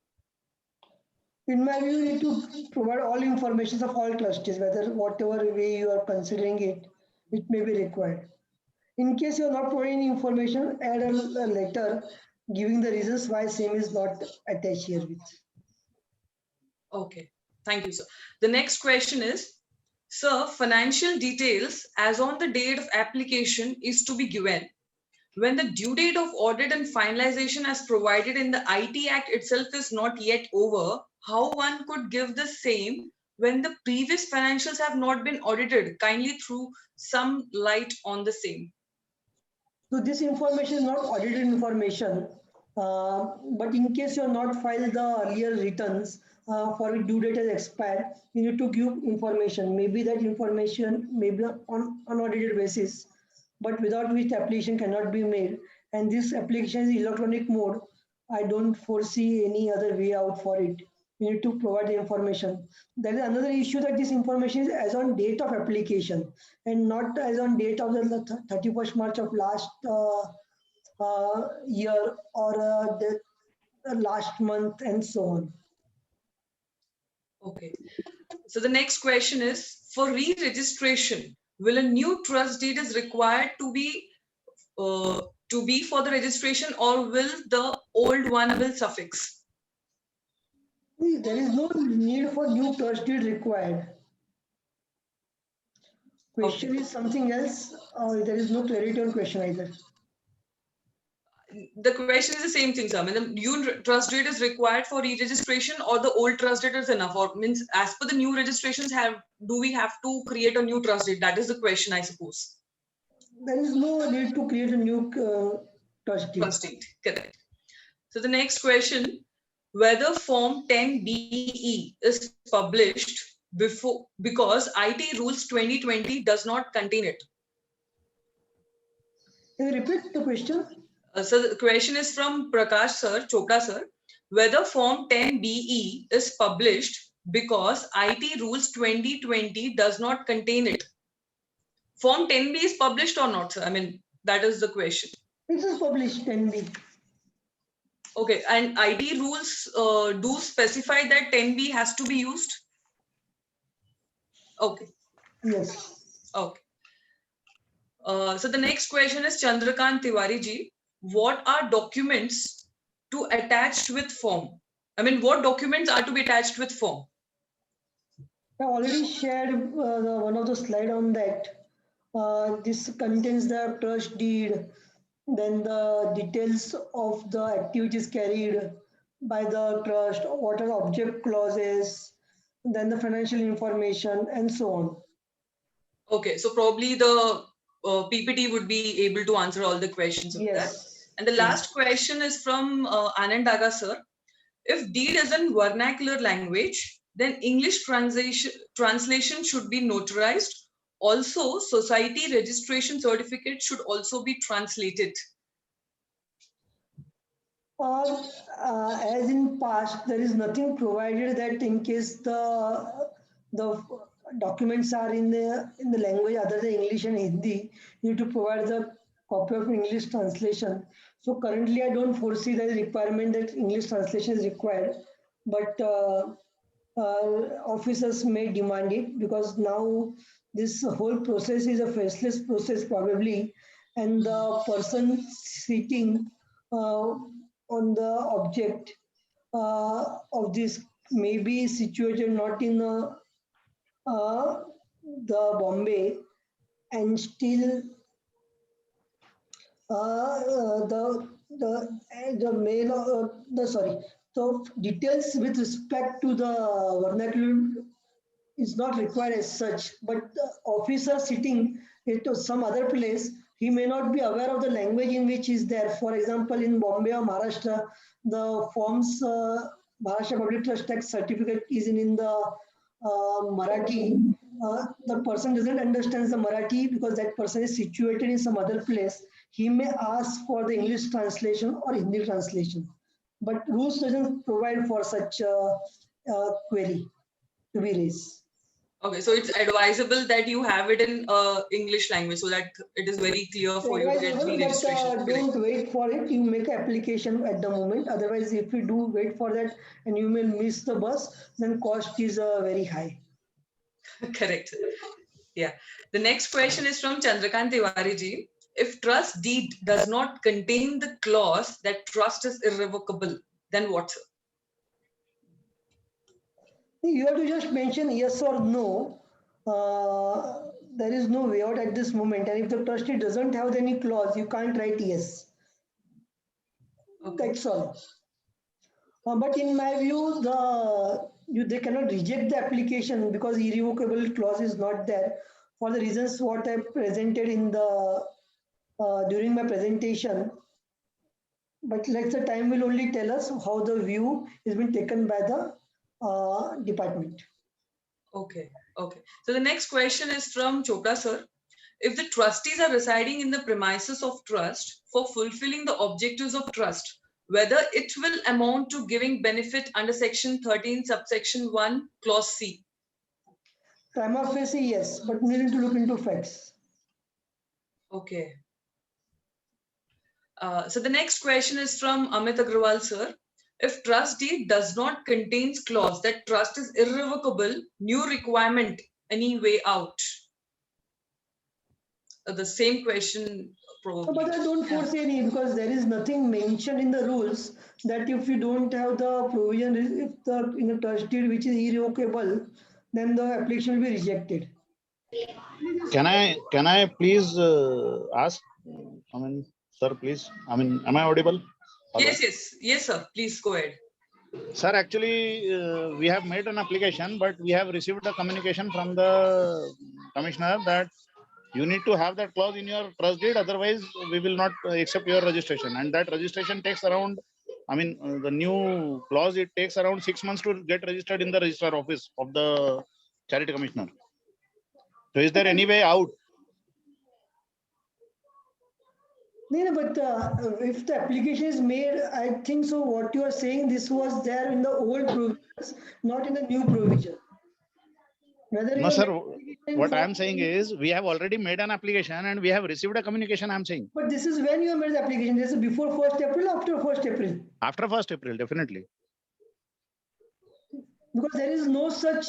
In my view, you need to provide all information of all trustees, whatever way you are considering it, it may be required. In case you are not providing information, add a letter giving the reasons why same is not attached here with. Okay, thank you, sir. The next question is, sir, financial details as on the date of application is to be given. when the due date of audit and finalization as provided in the IT Act itself is not yet over, how one could give the same when the previous financials have not been audited? Kindly throw some light on the same. So this information is not audited information, but in case you have not filed the earlier returns for which due date has expired, you need to give information. Maybe that information may be on unaudited basis, but without which application cannot be made. And this application is electronic mode. I don't foresee any other way out for it. You need to provide the information. There is another issue that this information is as on date of application and not as on date of the 31st March of last year or the last month and so on. Okay. So the next question is, for re-registration, will a new trust deed is required to be for the registration, or will the old one will suffix? There is no need for new trust deed required. Question is something else. There is no clarity on question either. The question is the same thing, sir. I mean, the new trust deed is required for re-registration, or the old trust deed is enough? Or means, as per the new registrations, do we have to create a new trust deed? That is the question, I suppose. There is no need to create a new trust deed. Trust deed, correct. So the next question, whether Form 10BE is published because IT Rules 2020 does not contain it. Can you repeat the question? So the question is from Prakash sir, Chopra sir, whether Form 10BE is published because IT Rules 2020 does not contain it. Form 10B is published or not, sir? I mean, that is the question. It is published 10B. Okay, and IT rules do specify that 10B has to be used? Okay. Yes. Okay. So the next question is Chandrakant Tiwari ji. What are documents to attached with form? I mean, what documents are to be attached with form? I already shared one of the slide on that. This contains the trust deed, then the details of the activities carried by the trust, what are object clauses, then the financial information, and so on. Okay, so probably the PPT would be able to answer all the questions of that. And the last question is from Anand Daga sir. If deed is in vernacular language, then English translation should be notarized. Also, society registration certificate should also be translated. As in past, there is nothing provided that in case the documents are in the language other than English and Hindi, you need to provide the copy of English translation. So currently, I don't foresee the requirement that English translation is required, but officers may demand it because now this whole process is a faceless process probably, and the person sitting on the object of this may be situated not in the Bombay, and still the mail so details with respect to the vernacular is not required as such, but the officer sitting at some other place, he may not be aware of the language in which is there. For example, in Bombay or Maharashtra, the forms Maharashtra Public Trust Tax certificate is in the Marathi. The person doesn't understand the Marathi because that person is situated in some other place. He may ask for the English translation or Hindi translation, but rules doesn't provide for such query to be raised. Okay, so it's advisable that you have it in English language so that it is very clear for you to get the registration. Don't wait for it. You make an application at the moment. Otherwise, if you do wait for that and you may miss the bus, then cost is very high. Correct. Yeah. The next question is from Chandrakant Tiwari ji. If trust deed does not contain the clause that trust is irrevocable, then what? You have to just mention yes or no. there is no way out at this moment. And if the trustee doesn't have any clause, you can't write yes. Okay. That's all. But in my view, they cannot reject the application because irrevocable clause is not there for the reasons what I presented in the during my presentation. But let's the time will only tell us how the view is been taken by the department. Okay. Okay. So the next question is from Chopra sir. If the trustees are residing in the premises of trust for fulfilling the objectives of trust, whether it will amount to giving benefit under section 13 subsection 1 clause C. Prima facie, yes, but we need to look into facts. Okay. So the next question is from Amit Agrawal sir. If trust deed does not contains clause that trust is irrevocable, new requirement, any way out? The same question probably. But I don't foresee any because there is nothing mentioned in the rules that if you don't have the provision, if the in a trust deed which is irrevocable, then the application will be rejected. Can I please ask? I mean, sir, please. I mean, am I audible? Hello? Yes, sir. Please go ahead. Sir, actually, we have made an application, but we have received a communication from the commissioner that you need to have that clause in your trust deed. Otherwise, we will not accept your registration. And that registration takes around, I mean, the new clause, it takes around 6 months to get registered in the registrar office of the charity commissioner. So is there any way out? No, but if the application is made, I think so. What you are saying, this was there in the old provisions, not in the new provision. Whether No, you sir. application What for- I am saying is we have already made an application and we have received a communication. I am saying But this is when you have made the application. This is before 1st April, after 1st April. after 1st April, definitely. Because there is no such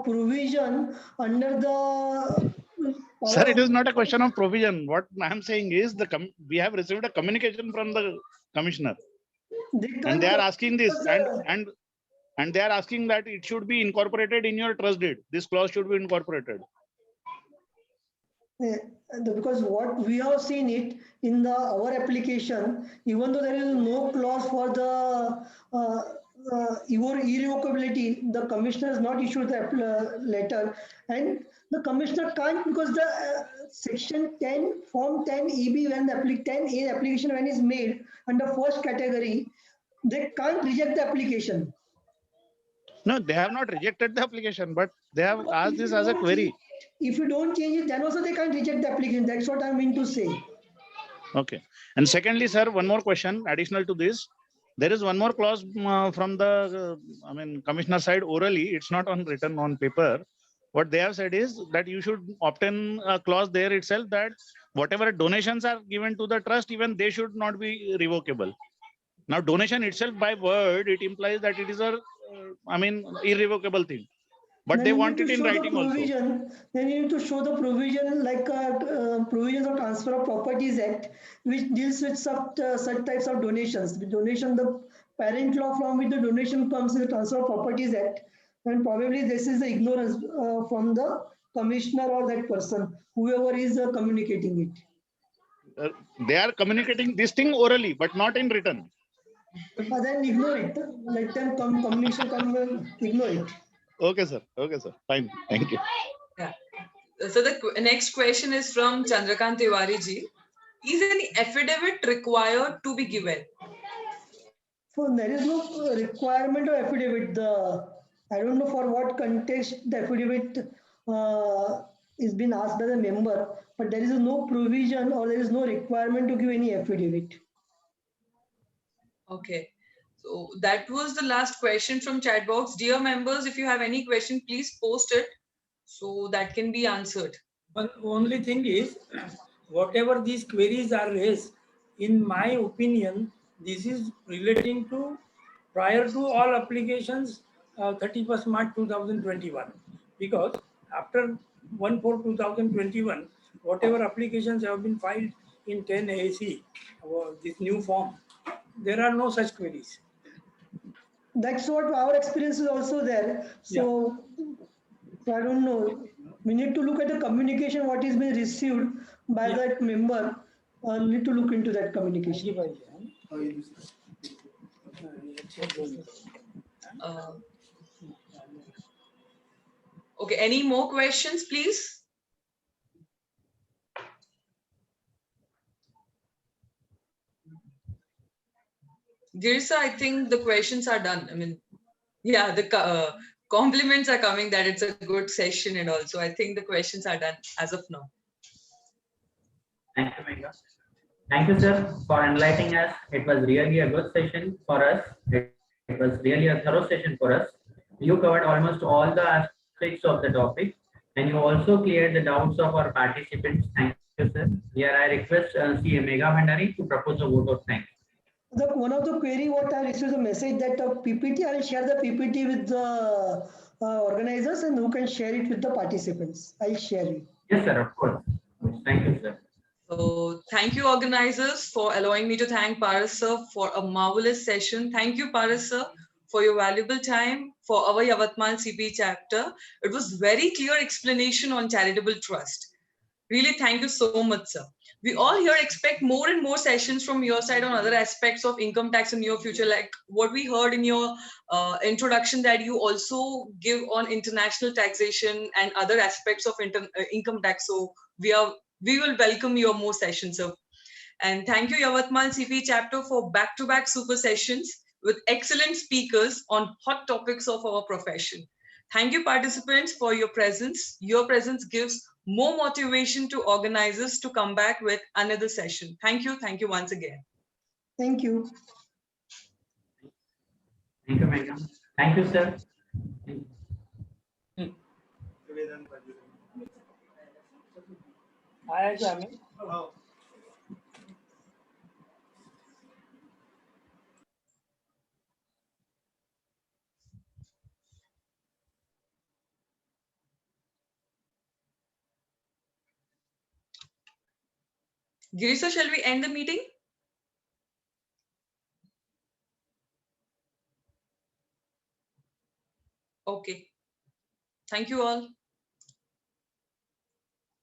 provision under the. Sir, it is not a question of provision. What I am saying is we have received a communication from the commissioner and they are asking this and they are asking that it should be incorporated in your trust deed. This clause should be incorporated. Because what we have seen it in our application, even though there is no clause for the irrevocability, the commissioner has not issued the letter, and the commissioner can't because the section 10 form 10 EB when the 10A application when is made under first category, they can't reject the application. No, they have not rejected the application, but they have asked this as a query. If you don't change it, then also they can't reject the application. That's what I mean to say. Okay. And secondly, sir, one more question additional to this. There is one more clause from the, commissioner side orally. It's not on written on paper. What they have said is that you should obtain a clause there itself that whatever donations are given to the trust, even they should not be revocable. Now, donation itself by word, it implies that it is a, irrevocable thing. But Then they you want need it to in show the writing also. provision. Then you need to show the provision like provisions of Transfer of Properties Act, which deals with such types of donations. The donation, the parent law from which the donation comes is the Transfer of Properties Act. And probably this is the ignorance from the commissioner or that person, whoever is communicating it. They are communicating this thing orally, but not in written. Then ignore it. Let them communication come and ignore it. Okay, sir. Okay, sir. Fine. Thank you. Yeah. So the next question is from Chandrakant Tiwari ji. Is any affidavit required to be given? So there is no requirement of affidavit. I don't know for what context the affidavit is being asked by the member, but there is no provision or there is no requirement to give any affidavit. Okay. So that was the last question from chat box. Dear members, if you have any question, please post it so that can be answered. But only thing is, whatever these queries are raised, in my opinion, this is relating to prior to all applications 31st March 2021. Because after 1/4/2021, whatever applications have been filed in 10 AC, this new form, there are no such queries. That's what our experience is also there. So I don't know. We need to look at the communication, what is being received by Yeah. that member. Need to look into that communication. Uh, okay, any more questions, please? Girsa, I think the questions are done. I mean, yeah, the compliments are coming that it's a good session and also I think the questions are done as of now. Thank you, Megha. Thank you, sir, for enlightening us. It was really a good session for us. It was really a thorough session for us. You covered almost all the aspects of the topic, and you also cleared the doubts of our participants. Thank you, sir. Here I request CA Megha Bhandari to propose a vote of thanks. One of the query what I received a message that PPT, I'll share the PPT with the organizers and who can share it with the participants. I'll share it. Yes, sir, of course. Thank you, sir. So thank you organizers for allowing me to thank Paras sir for a marvelous session. Thank you Paras sir for your valuable time for our Yavatmal CP chapter. It was very clear explanation on charitable trust. Really, thank you so much, sir. We all here expect more and more sessions from your side on other aspects of income tax in your future, like what we heard in your introduction that you also give on international taxation and other aspects of income tax. So we will welcome your more sessions, sir. And thank you, Yavatmal CP chapter, for back-to-back super sessions with excellent speakers on hot topics of our profession. Thank you, participants, for your presence. Your presence gives more motivation to organizers to come back with another session. Thank you. Thank you once again. Thank you. Thank you, Megha. Thank you, sir. Girisa, shall we end the meeting? Okay. Thank you all.